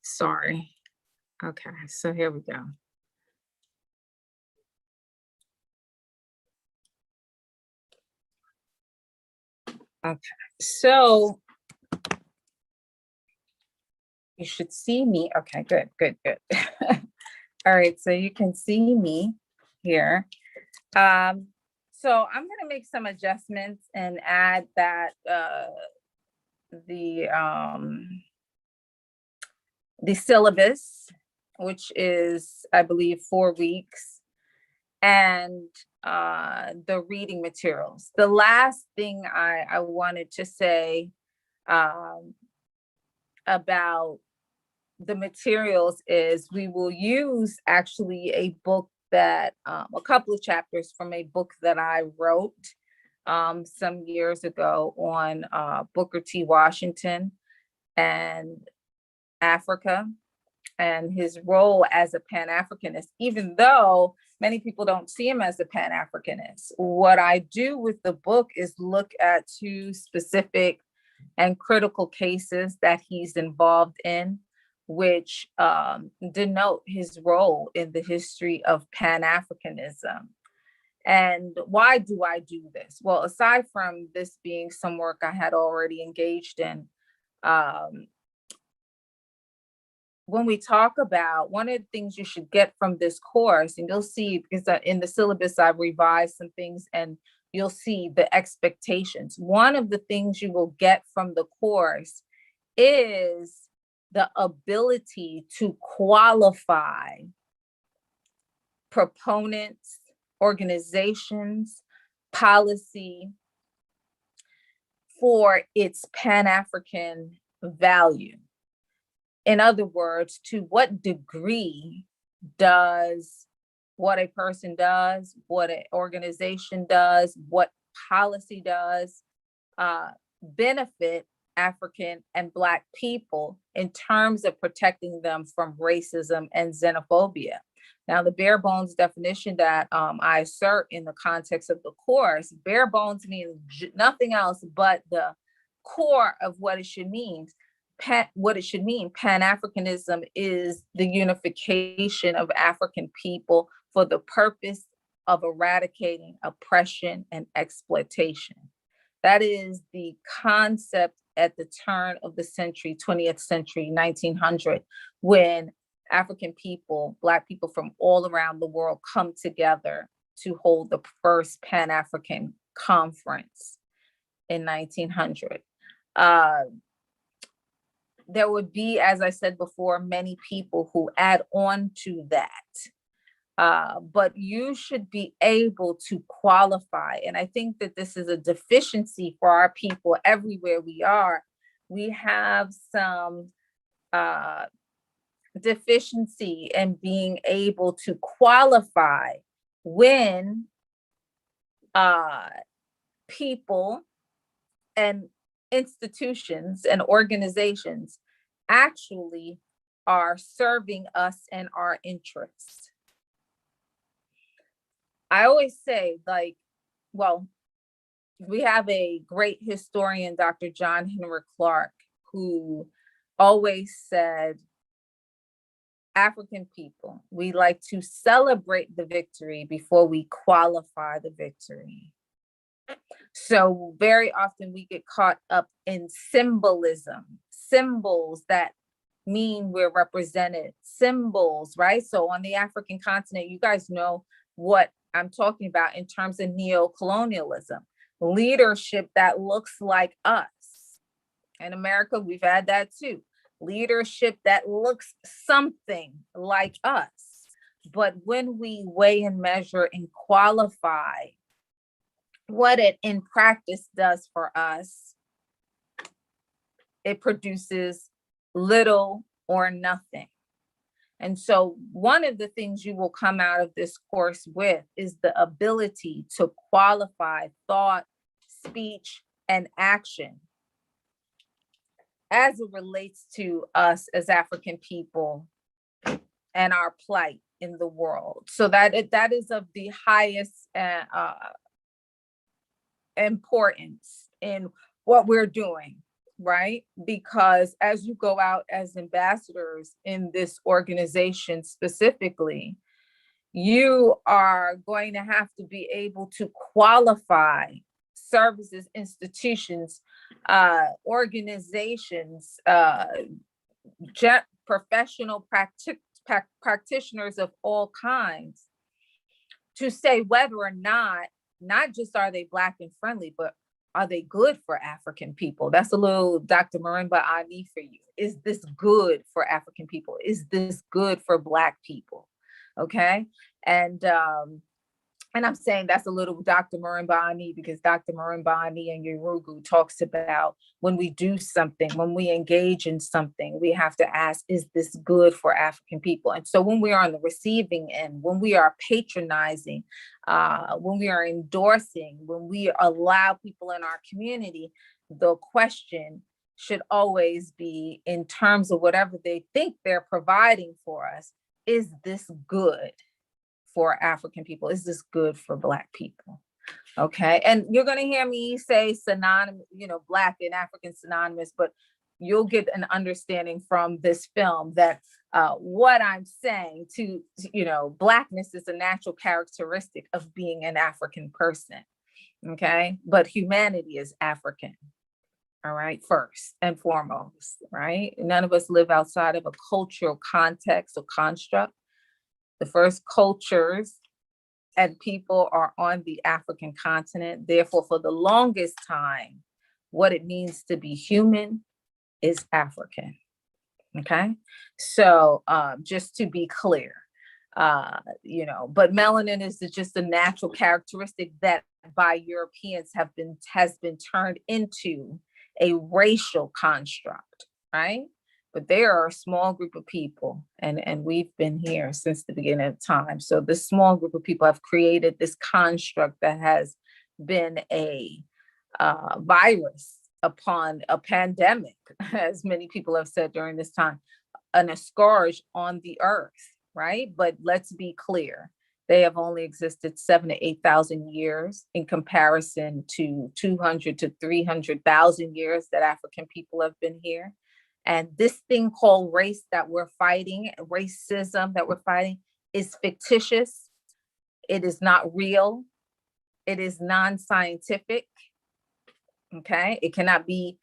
Sorry. Okay, so here we go. Okay, so you should see me. Okay, good. All right, so you can see me here. So I'm gonna make some adjustments and add that the syllabus, which is, I believe, 4 weeks, and the reading materials. The last thing I wanted to say about the materials is we will use actually a book that a couple of chapters from a book that I wrote some years ago on Booker T. Washington and Africa and his role as a Pan-Africanist, even though many people don't see him as a Pan-Africanist. What I do with the book is look at 2 specific and critical cases that he's involved in, which denote his role in the history of Pan-Africanism. And why do I do this? Well, aside from this being some work I had already engaged in, when we talk about, one of the things you should get from this course, and you'll see, because in the syllabus I've revised some things, and you'll see the expectations. One of the things you will get from the course is the ability to qualify proponents, organizations, policy for its Pan-African value. In other words, to what degree does what a person does, what an organization does, what policy does benefit African and Black people in terms of protecting them from racism and xenophobia? Now, the bare bones definition that I assert in the context of the course, bare bones means nothing else but the core of what it should mean. Pan-Africanism is the unification of African people for the purpose of eradicating oppression and exploitation. That is the concept at the turn of the century, 20th century, 1900, when African people, Black people from all around the world come together to hold the first Pan-African conference in 1900. There would be, as I said before, many people who add on to that. But you should be able to qualify. And I think that this is a deficiency for our people everywhere we are. We have some deficiency in being able to qualify when people and institutions and organizations actually are serving us and our interests. I always say, like, well, we have a great historian, Dr. John Henrik Clarke, who always said, African people, we like to celebrate the victory before we qualify the victory. So very often we get caught up in symbolism, symbols that mean we're represented, symbols, right? So on the African continent, you guys know what I'm talking about in terms of neo-colonialism, leadership that looks like us. In America, we've had that too. Leadership that looks something like us. But when we weigh and measure and qualify what it in practice does for us, it produces little or nothing. And so one of the things you will come out of this course with is the ability to qualify thought, speech, and action as it relates to us as African people and our plight in the world. So that is of the highest importance in what we're doing, right? Because as you go out as ambassadors in this organization specifically, you are going to have to be able to qualify services, institutions, organizations, professional practitioners of all kinds to say whether or not just are they Black and friendly, but are they good for African people? That's a little Dr. Marimba Ani for you. Is this good for African people? Is this good for Black people? Okay. And I'm saying that's a little Dr. Marimba Ani because Dr. Marimba Ani and Yurugu talks about when we do something, when we engage in something, we have to ask, is this good for African people? And so when we are on the receiving end, when we are patronizing, when we are endorsing, when we allow people in our community, the question should always be in terms of whatever they think they're providing for us, is this good for African people? Is this good for Black people? Okay. And you're going to hear me say synonymous, Black and African synonymous, but you'll get an understanding from this film that what I'm saying to, Blackness is a natural characteristic of being an African person. Okay. But humanity is African. All right. First and foremost, right? None of us live outside of a cultural context or construct. The first cultures and people are on the African continent. Therefore, for the longest time, what it means to be human is African. Okay. So just to be clear, but melanin is just a natural characteristic that by Europeans has been turned into a racial construct, right? But there are a small group of people, and we've been here since the beginning of time. So this small group of people have created this construct that has been a virus upon a pandemic, as many people have said during this time, a scourge on the earth, right? But let's be clear, they have only existed 7,000 to 8,000 years in comparison to 200 to 300,000 years that African people have been here. And this thing called race that we're fighting, racism that we're fighting, is fictitious. It is not real. It is non-scientific. Okay. It cannot be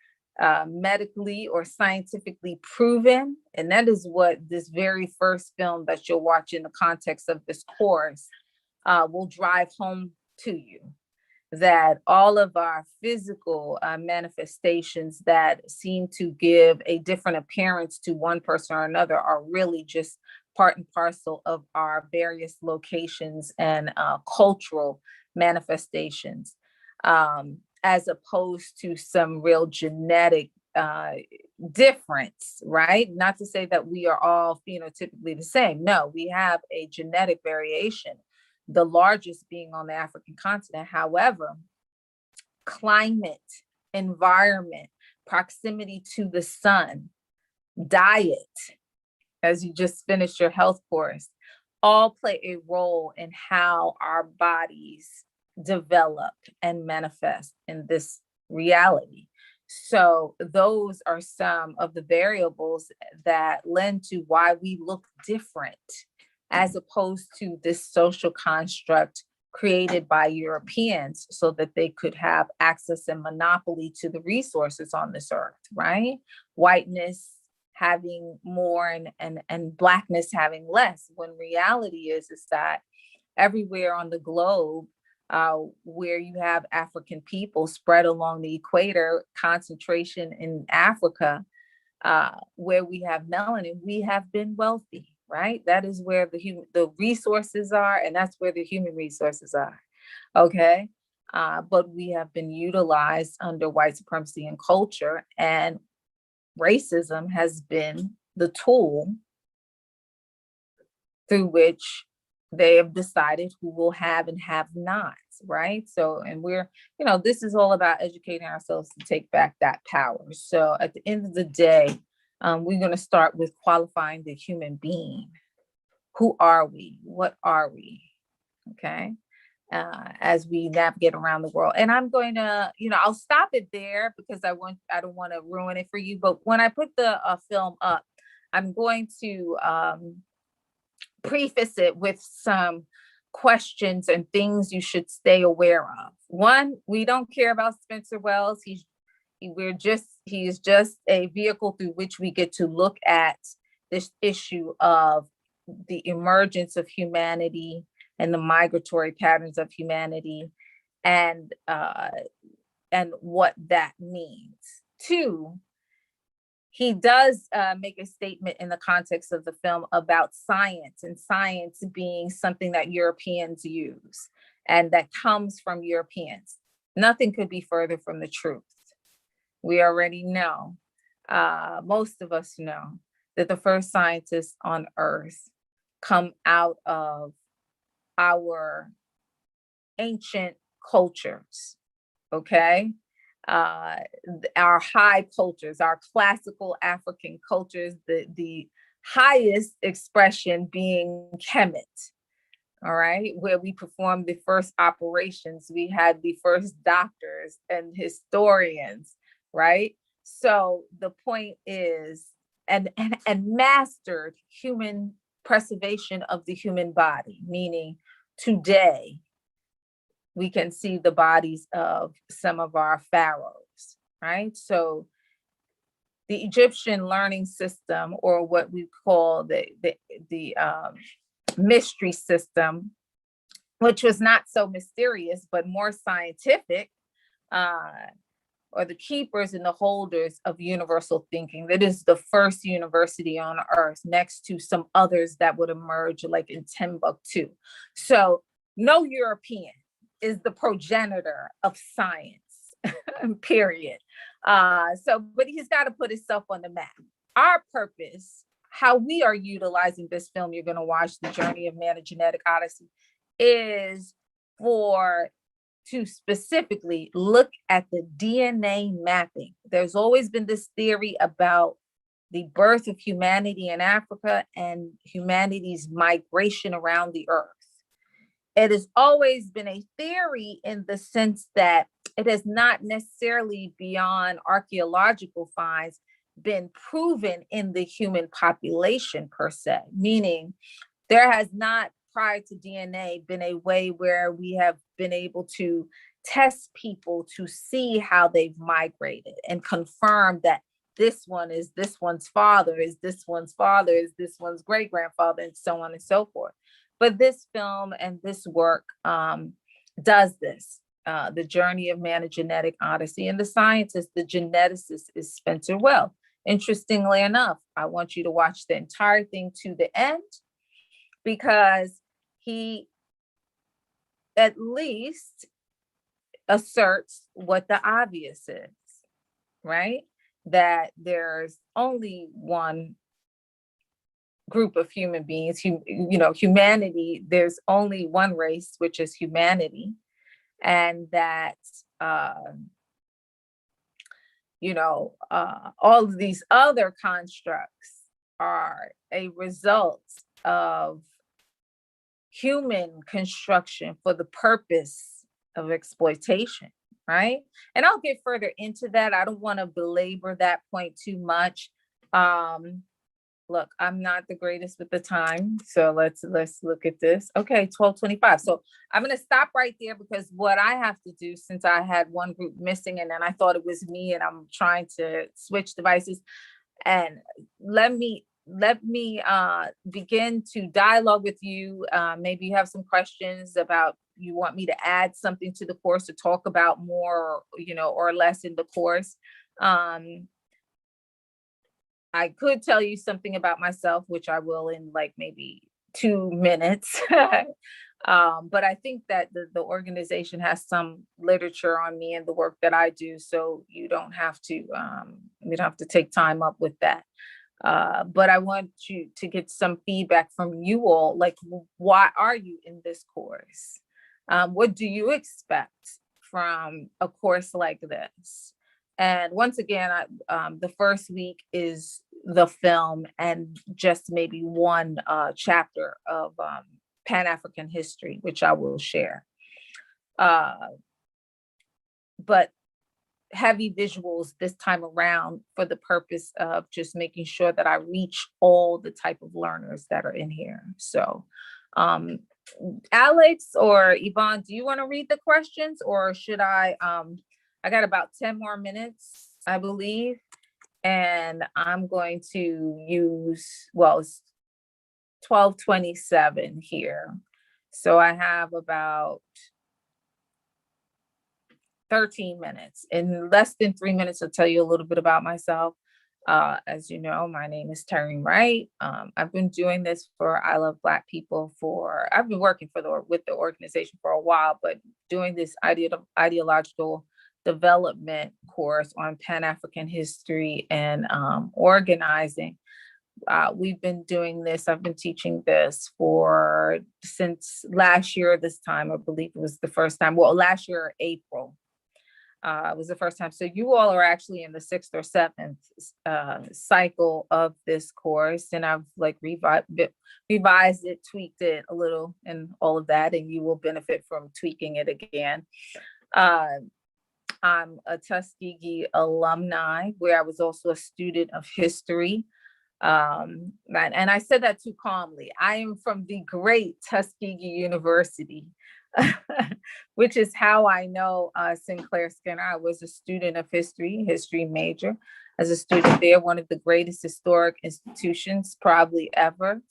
medically or scientifically proven. And that is what this very first film that you'll watch in the context of this course will drive home to you. That all of our physical manifestations that seem to give a different appearance to one person or another are really just part and parcel of our various locations and cultural manifestations, as opposed to some real genetic difference, right? Not to say that we are all phenotypically the same. No, we have a genetic variation, the largest being on the African continent. However, climate, environment, proximity to the sun, diet, as you just finished your health course, all play a role in how our bodies develop and manifest in this reality. So those are some of the variables that lend to why we look different, as opposed to this social construct created by Europeans so that they could have access and monopoly to the resources on this earth, right? Whiteness having more and Blackness having less, when reality is that everywhere on the globe where you have African people spread along the equator, concentration in Africa, where we have melanin, we have been wealthy. Right? That is where the resources are, and that's where the human resources are. Okay. But we have been utilized under white supremacy and culture, and racism has been the tool through which they have decided who will have and have not. Right. So, and we're, this is all about educating ourselves to take back that power. So at the end of the day, we're going to start with qualifying the human being. Who are we? What are we? Okay. as we navigate around the world. And I'm going to, I'll stop it there because I don't want to ruin it for you. But when I put the film up, I'm going to preface it with some questions and things you should stay aware of. One, we don't care about Spencer Wells. He is just a vehicle through which we get to look at this issue of the emergence of humanity and the migratory patterns of humanity, and what that means. Two, he does make a statement in the context of the film about science, and science being something that Europeans use and that comes from Europeans. Nothing could be further from the truth. We already know, most of us know, that the first scientists on Earth come out of our ancient cultures, okay? Our high cultures, our classical African cultures, the highest expression being Kemet, all right, where we performed the first operations. We had the first doctors and historians, right? So the point is, and mastered human preservation of the human body, meaning today we can see the bodies of some of our pharaohs, right? So the Egyptian learning system, or what we call the mystery system, which was not so mysterious, but more scientific, or the keepers and the holders of universal thinking. That is the first university on Earth, next to some others that would emerge like in Timbuktu. So no European is the progenitor of science, period. But he's got to put himself on the map. Our purpose, how we are utilizing this film you're going to watch, The Journey of Man, A Genetic Odyssey, is to specifically look at the DNA mapping. There's always been this theory about the birth of humanity in Africa and humanity's migration around the Earth. It has always been a theory in the sense that it has not necessarily, beyond archaeological finds, been proven in the human population per se, meaning there has not, prior to DNA, been a way where we have been able to test people to see how they've migrated and confirm that this one is this one's father, is this one's father, is this one's great grandfather, and so on and so forth. But this film and this work does this. The Journey of Man, A Genetic Odyssey, and the scientist, the geneticist, is Spencer Wells. Interestingly enough, I want you to watch the entire thing to the end, because he at least asserts what the obvious is, right? That there's only one group of human beings, humanity. There's only one race, which is humanity, and that all of these other constructs are a result of human construction for the purpose of exploitation, right? And I'll get further into that. I don't want to belabor that point too much. Look, I'm not the greatest with the time, so let's look at this. Okay, 12:25. So I'm going to stop right there, because what I have to do, since I had one group missing and then I thought it was me, and I'm trying to switch devices, and let me begin to dialogue with you. Maybe you have some questions about, you want me to add something to the course, to talk about more, or less in the course. I could tell you something about myself, which I will in like maybe 2 minutes. But I think that the organization has some literature on me and the work that I do, so you don't have to take time up with that. But I want you to get some feedback from you all, like, why are you in this course? What do you expect from a course like this? And once again, the first week is the film and just maybe one chapter of Pan-African history, which I will share. but heavy visuals this time around for the purpose of just making sure that I reach all the type of learners that are in here. So Alex or Yvonne, do you want to read the questions, or should I got about 10 more minutes, I believe, and I'm going to use, well, it's 12:27 here. So I have about 13 minutes. In less than 3 minutes, I'll tell you a little bit about myself. As you know, my name is Terry Wright. I've been doing this for I Love Black People I've been working with the organization for a while, but doing this ideological development course on Pan-African history and organizing. We've been doing this. I've been teaching this since last year, this time, I believe it was the first time. Well, last year, April. Was the first time. So you all are actually in the 6th or 7th cycle of this course, and I've like revised it, tweaked it a little, and all of that, and you will benefit from tweaking it again. I'm a Tuskegee alumni, where I was also a student of history. And I said that too calmly. I am from the great Tuskegee University, which is how I know Sinclair Skinner. I was a student of history major. As a student there, one of the greatest historic institutions probably ever,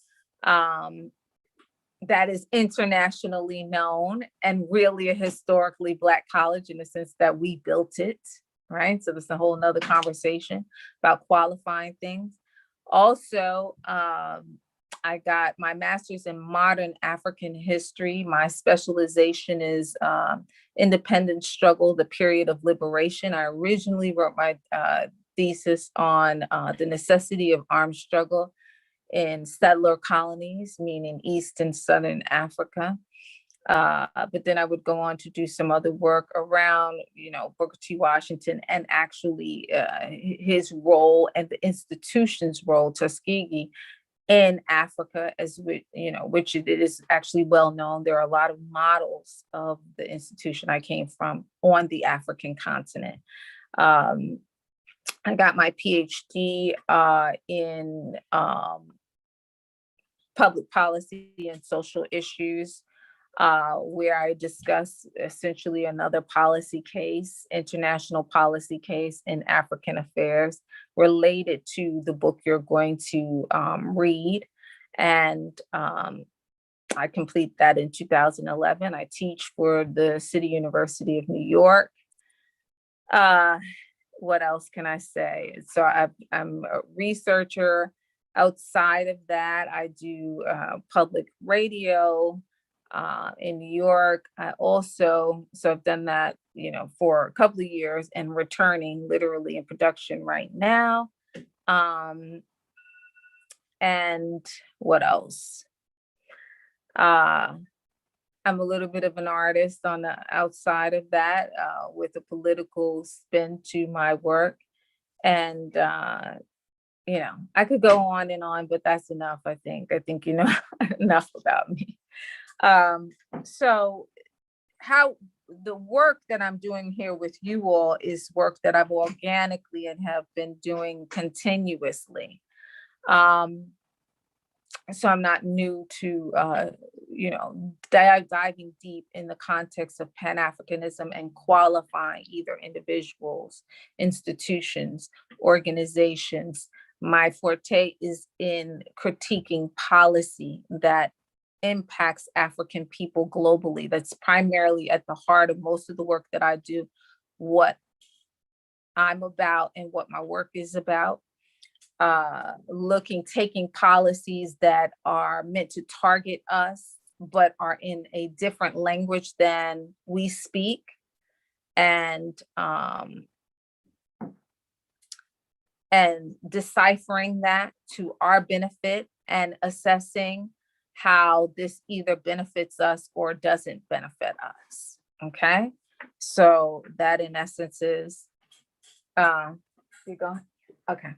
that is internationally known, and really a historically Black college in the sense that we built it, right? So that's a whole nother conversation about qualifying things. Also, I got my master's in modern African history. My specialization is independence struggle, the period of liberation. I originally wrote my thesis on the necessity of armed struggle in settler colonies, meaning East and Southern Africa. But then I would go on to do some other work around, Booker T. Washington, and actually his role and the institution's role, Tuskegee, in Africa, which it is actually well known. There are a lot of models of the institution I came from on the African continent. I got my PhD in public policy and social issues, where I discuss essentially another policy case, international policy case in African affairs related to the book you're going to read. And I complete that in 2011. I teach for the City University of New York. What else can I say? So I'm a researcher. Outside of that, I do public radio in New York. I also, so I've done that, for a couple of years, and returning literally in production right now. And what else? I'm a little bit of an artist on the outside of that, with a political spin to my work. And, I could go on and on, but that's enough, I think. You know enough about me. So how the work that I'm doing here with you all is work that I've organically and have been doing continuously. So I'm not new to, diving deep in the context of Pan-Africanism and qualifying either individuals, institutions, organizations. My forte is in critiquing policy that impacts African people globally. That's primarily at the heart of most of the work that I do, what I'm about and what my work is about. Taking policies that are meant to target us, but are in a different language than we speak, and deciphering that to our benefit and assessing how this either benefits us or doesn't benefit us. Okay, so that in essence is, you go. Okay.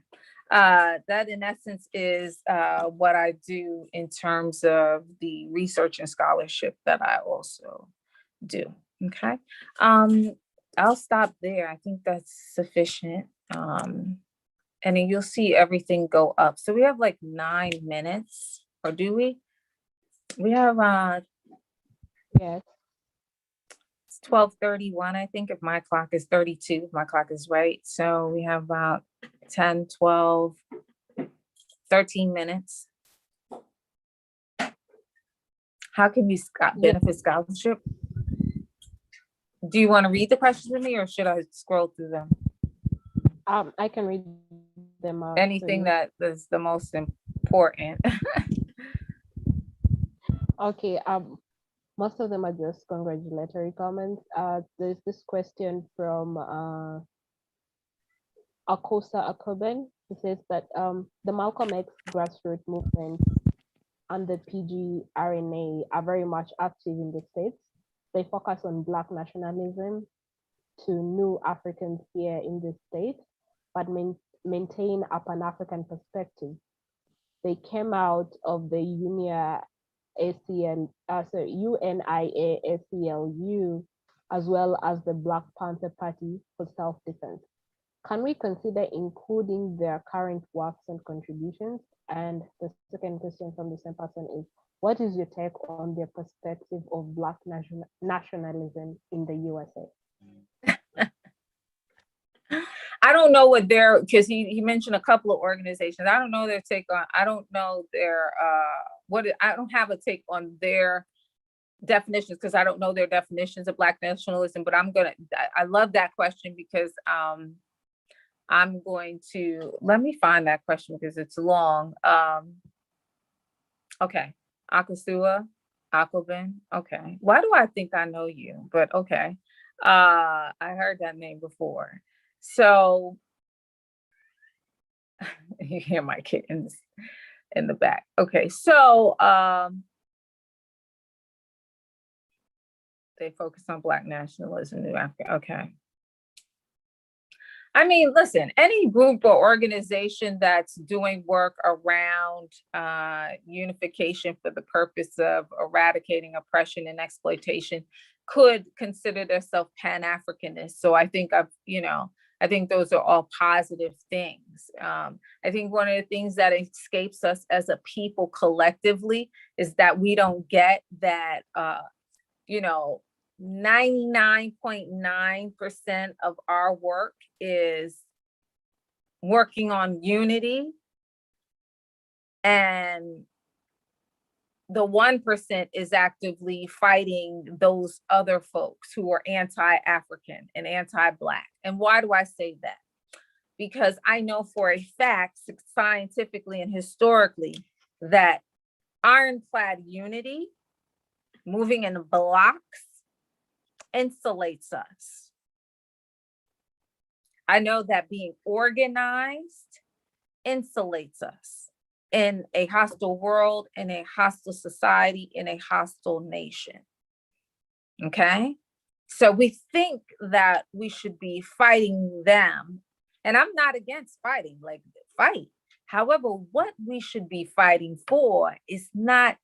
That in essence is what I do in terms of the research and scholarship that I also do. Okay. I'll stop there. I think that's sufficient. And then you'll see everything go up. So we have like 9 minutes, or do we? We have Yes. it's 12:31, I think, if my clock is 32, if my clock is right. So we have about 10, 12, 13 minutes. How can we benefit scholarship? Do you want to read the questions to me, or should I scroll through them? I can read them out. Anything that is the most important. Okay. Most of them are just congratulatory comments. There's this question from Akosa Akoben. He says that the Malcolm X grassroots movement and the PGRNA are very much active in the States. They focus on Black nationalism to new Africans here in the States, but maintain a Pan-African perspective. They came out of the UNIA ACLU, as well as the Black Panther Party for Self-Defense. Can we consider including their current works and contributions? And the second question from the same person is, what is your take on their perspective of Black nationalism in the USA? I don't know what their, because he mentioned a couple of organizations. I don't know their take on, I don't know their, I don't have a take on their definitions, because I don't know their definitions of Black nationalism, but I love that question, because I'm going to, let me find that question because it's long. Okay, Akosua, Akoben, okay. Why do I think I know you? But okay, I heard that name before. So you hear my kittens in the back. Okay, so they focus on Black nationalism in Africa. Okay. I mean, listen, any group or organization that's doing work around unification for the purpose of eradicating oppression and exploitation could consider themselves Pan-Africanists. So I think I think those are all positive things. I think one of the things that escapes us as a people collectively is that we don't get that, 99.9% of our work is working on unity, and the 1% is actively fighting those other folks who are anti-African and anti-Black. And why do I say that? Because I know for a fact, scientifically and historically, that ironclad unity, moving in blocks, insulates us. I know that being organized insulates us in a hostile world, in a hostile society, in a hostile nation. Okay? So we think that we should be fighting them. And I'm not against fighting, like fight. However, what we should be fighting for is not,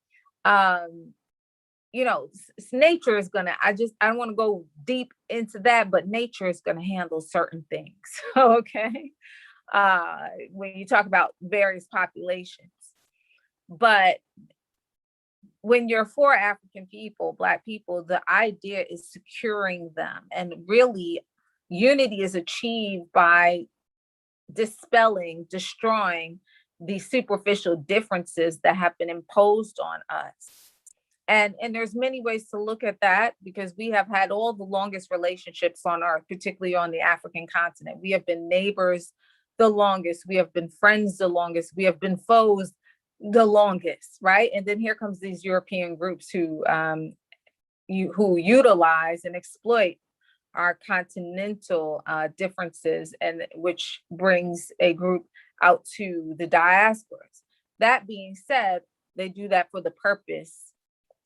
nature is gonna, I don't want to go deep into that, but nature is gonna handle certain things. Okay. When you talk about various populations, but when you're for African people, Black people, the idea is securing them, and really unity is achieved by dispelling, destroying the superficial differences that have been imposed on us. And there's many ways to look at that, because we have had all the longest relationships on earth, particularly on the African continent. We have been neighbors the longest, we have been friends the longest, we have been foes the longest, right? And then here comes these European groups who utilize and exploit our continental differences, and which brings a group out to the diasporas. That being said, they do that for the purpose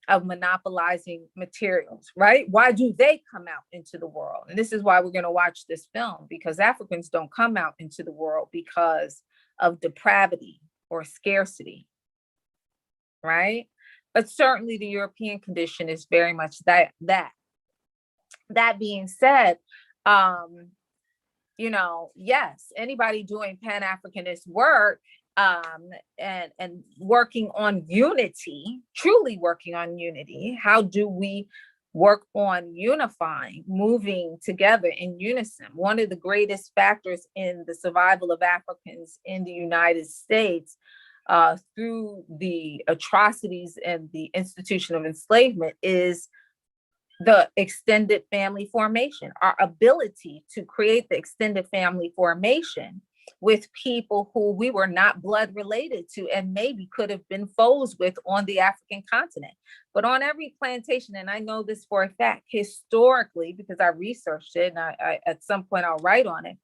of monopolizing materials, right? Why do they come out into the world? And this is why we're going to watch this film, because Africans don't come out into the world because of depravity or scarcity, right? But certainly the European condition is very much that. that being said, you know, yes, anybody doing Pan-Africanist work and working on unity, truly working on unity. How do we work on unifying, moving together in unison? One of the greatest factors in the survival of Africans in the United States through the atrocities and the institution of enslavement is the extended family formation, our ability to create the extended family formation with people who we were not blood related to and maybe could have been foes with on the African continent. But on every plantation, and I know this for a fact, historically, because I researched it and I at some point I'll write on it,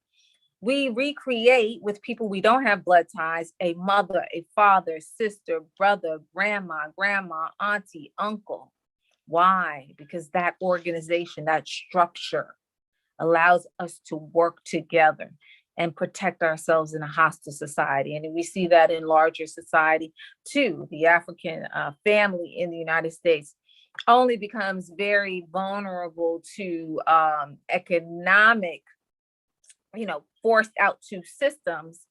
we recreate with people we don't have blood ties, a mother, a father, sister, brother, grandma, auntie, uncle. Why? Because that organization, that structure allows us to work together and protect ourselves in a hostile society. And we see that in larger society too. The African family in the United States only becomes very vulnerable to economic, forced out to systems,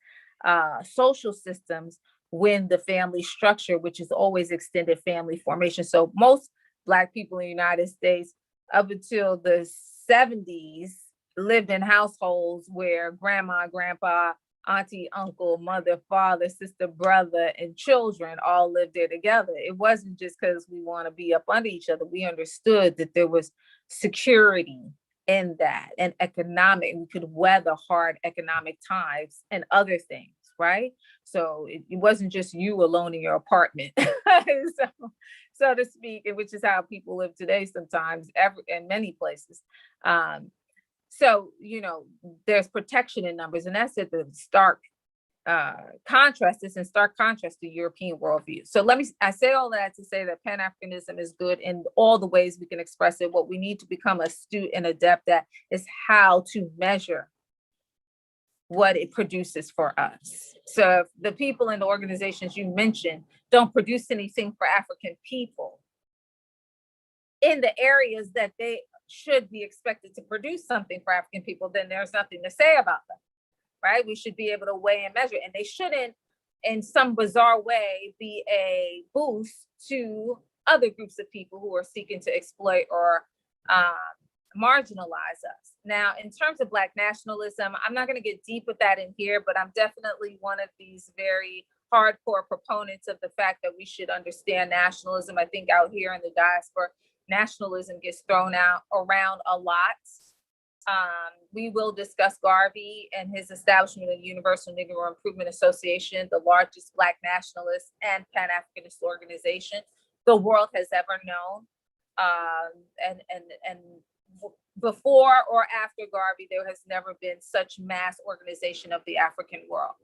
social systems, when the family structure, which is always extended family formation. So most Black people in the United States up until the 70s lived in households where grandma, grandpa, auntie, uncle, mother, father, sister, brother, and children all lived there together. It wasn't just because we want to be up under each other. We understood that there was security in that and economic, we could weather hard economic times and other things, right? So it wasn't just you alone in your apartment, so to speak, which is how people live today sometimes, in many places. So, there's protection in numbers, and that's at the stark contrast. It's in stark contrast to European worldview. So I say all that to say that Pan-Africanism is good in all the ways we can express it. What we need to become astute and adept at is how to measure what it produces for us. So if the people in the organizations you mentioned don't produce anything for African people in the areas that they should be expected to produce something for African people, then there's nothing to say about them, right? We should be able to weigh and measure, and they shouldn't in some bizarre way be a boost to other groups of people who are seeking to exploit or marginalize us. Now, in terms of Black nationalism, I'm not going to get deep with that in here, but I'm definitely one of these very hardcore proponents of the fact that we should understand nationalism. I think out here in the diaspora, nationalism gets thrown out around a lot. We will discuss Garvey and his establishment of the Universal Negro Improvement Association, the largest Black nationalist and Pan-Africanist organization the world has ever known. And before or after Garvey, there has never been such mass organization of the African world.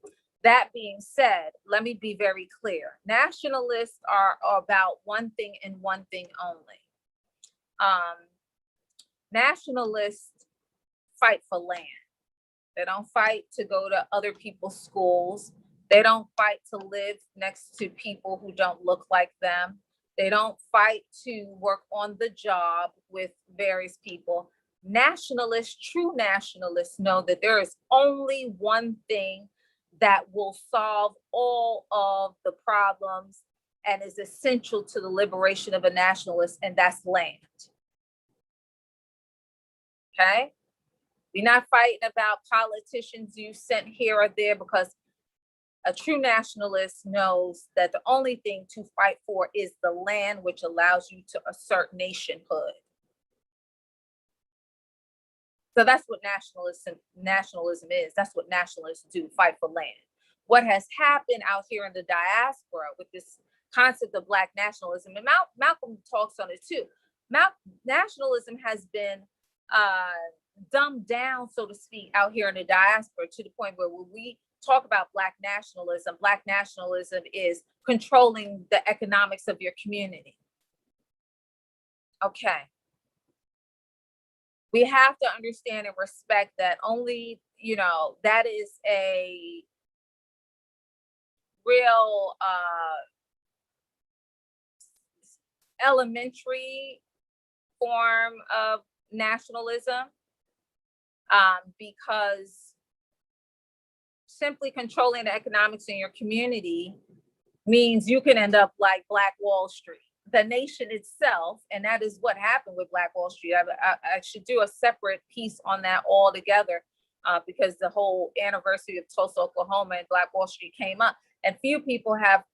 That being said, let me be very clear. Nationalists are about one thing and one thing only. Nationalists fight for land. They don't fight to go to other people's schools. They don't fight to live next to people who don't look like them. They don't fight to work on the job with various people. Nationalists, true nationalists, know that there is only one thing that will solve all of the problems and is essential to the liberation of a nationalist, and that's land. Okay? We're not fighting about politicians you sent here or there, because a true nationalist knows that the only thing to fight for is the land, which allows you to assert nationhood. So that's what nationalism is. That's what nationalists do, fight for land. What has happened out here in the diaspora with this concept of Black nationalism, and Malcolm talks on it too. Nationalism has been dumbed down, so to speak, out here in the diaspora, to the point where when we talk about Black nationalism is controlling the economics of your community. Okay. We have to understand and respect that only, that is a real elementary form of nationalism, because simply controlling the economics in your community means you can end up like Black Wall Street. The nation itself, and that is what happened with Black Wall Street. I should do a separate piece on that altogether, because the whole anniversary of Tulsa, Oklahoma and Black Wall Street came up. And few people have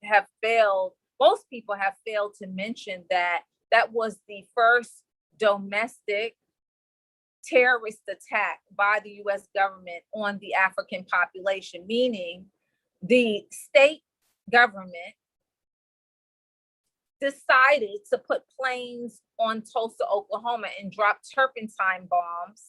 failed, most people have failed to mention that that was the first domestic terrorist attack by the US government on the African population, meaning the state government decided to put planes on Tulsa, Oklahoma and drop turpentine bombs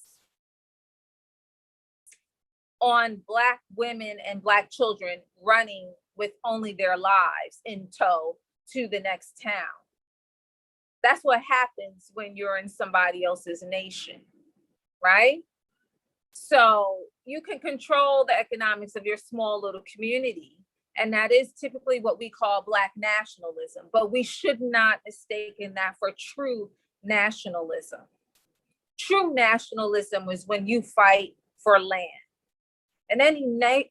on Black women and Black children running with only their lives in tow to the next town. That's what happens when you're in somebody else's nation, right? So you can control the economics of your small little community. And that is typically what we call Black nationalism, but we should not mistake that for true nationalism. True nationalism is when you fight for land. And any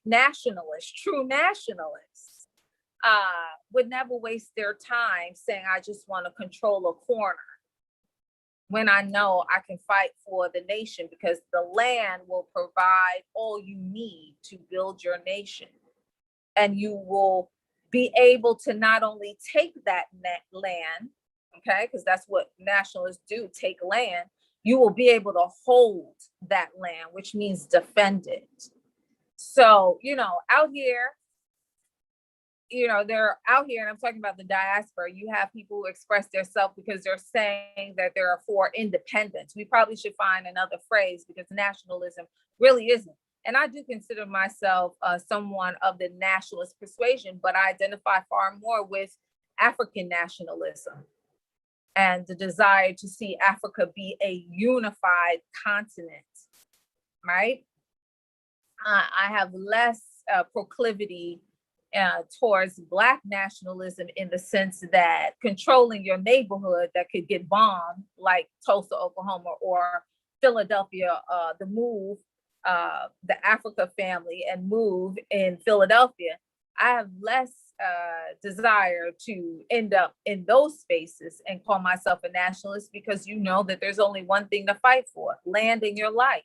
nationalist, true nationalists, would never waste their time saying, I just want to control a corner, when I know I can fight for the nation, because the land will provide all you need to build your nation. And you will be able to not only take that land, okay, because that's what nationalists do, take land, you will be able to hold that land, which means defend it. So, out here, they're out here, and I'm talking about the diaspora, you have people who express themselves because they're saying that they're for independence. We probably should find another phrase, because nationalism really isn't. And I do consider myself someone of the nationalist persuasion, but I identify far more with African nationalism and the desire to see Africa be a unified continent, right? I have less proclivity towards Black nationalism, in the sense that controlling your neighborhood that could get bombed, like Tulsa, Oklahoma, or Philadelphia, the move, the Africa family and move in Philadelphia. I have less desire to end up in those spaces and call myself a nationalist, because you know that there's only one thing to fight for: land in your life.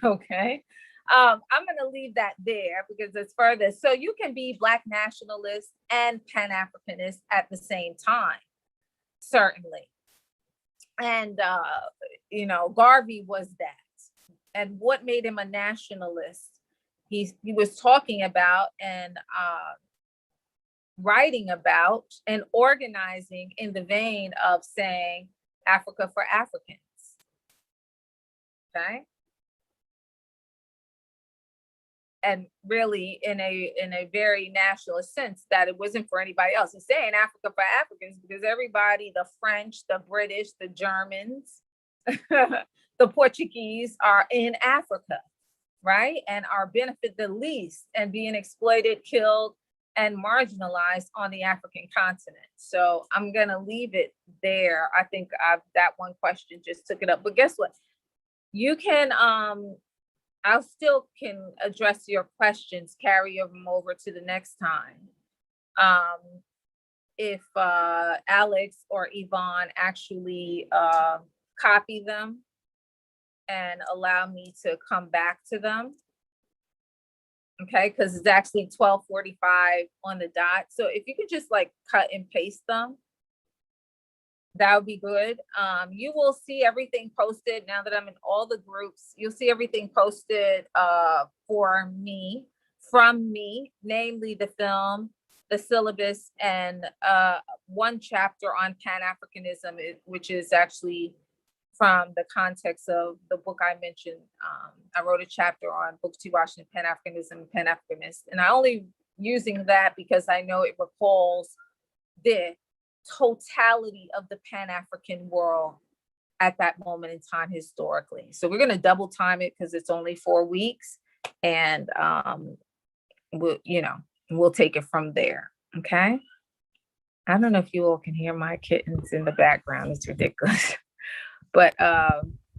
Okay. I'm going to leave that there because it's further. So you can be Black nationalist and Pan-Africanist at the same time, certainly. And, Garvey was that. And what made him a nationalist? He was talking about and writing about and organizing in the vein of saying Africa for Africans. Okay. And really in a very nationalist sense, that it wasn't for anybody else. He's saying Africa for Africans because everybody, the French, the British, the Germans, the Portuguese are in Africa, right? And are benefit the least and being exploited, killed, and marginalized on the African continent. So I'm gonna leave it there. I think that one question just took it up. But guess what? You can, I still can address your questions, carry them over to the next time. If Alex or Yvonne actually copy them and allow me to come back to them. Okay, because it's actually 12:45 on the dot. So if you could just like cut and paste them, that would be good. You will see everything posted now that I'm in all the groups. You'll see everything posted for me, from me, namely the film, the syllabus, and one chapter on Pan-Africanism, which is actually from the context of the book I mentioned. I wrote a chapter on Booker T. Washington, Pan-Africanism and Pan-Africanist. And I only using that because I know it recalls the totality of the Pan-African world at that moment in time historically. So we're going to double time it because it's only 4 weeks, and we'll take it from there. Okay. I don't know if you all can hear my kittens in the background. It's ridiculous. But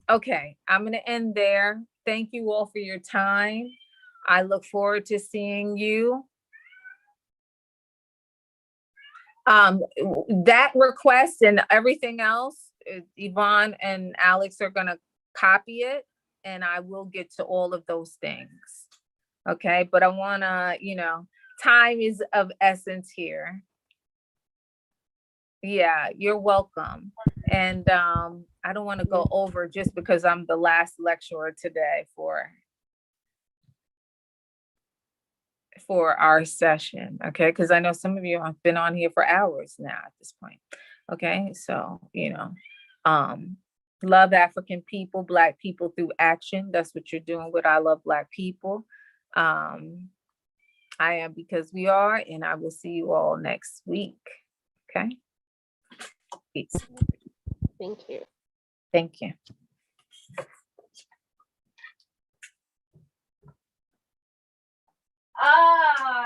okay, I'm gonna end there. Thank you all for your time. I look forward to seeing you. That request and everything else, Yvonne and Alex are gonna copy it, and I will get to all of those things. Okay, but I wanna, time is of essence here. Yeah, you're welcome. And I don't want to go over just because I'm the last lecturer today for our session, okay? Because I know some of you have been on here for hours now at this point, okay? So, love African people, Black people through action. That's what you're doing with I Love Black People. I am because we are, and I will see you all next week, okay? Peace. Thank you. Thank you.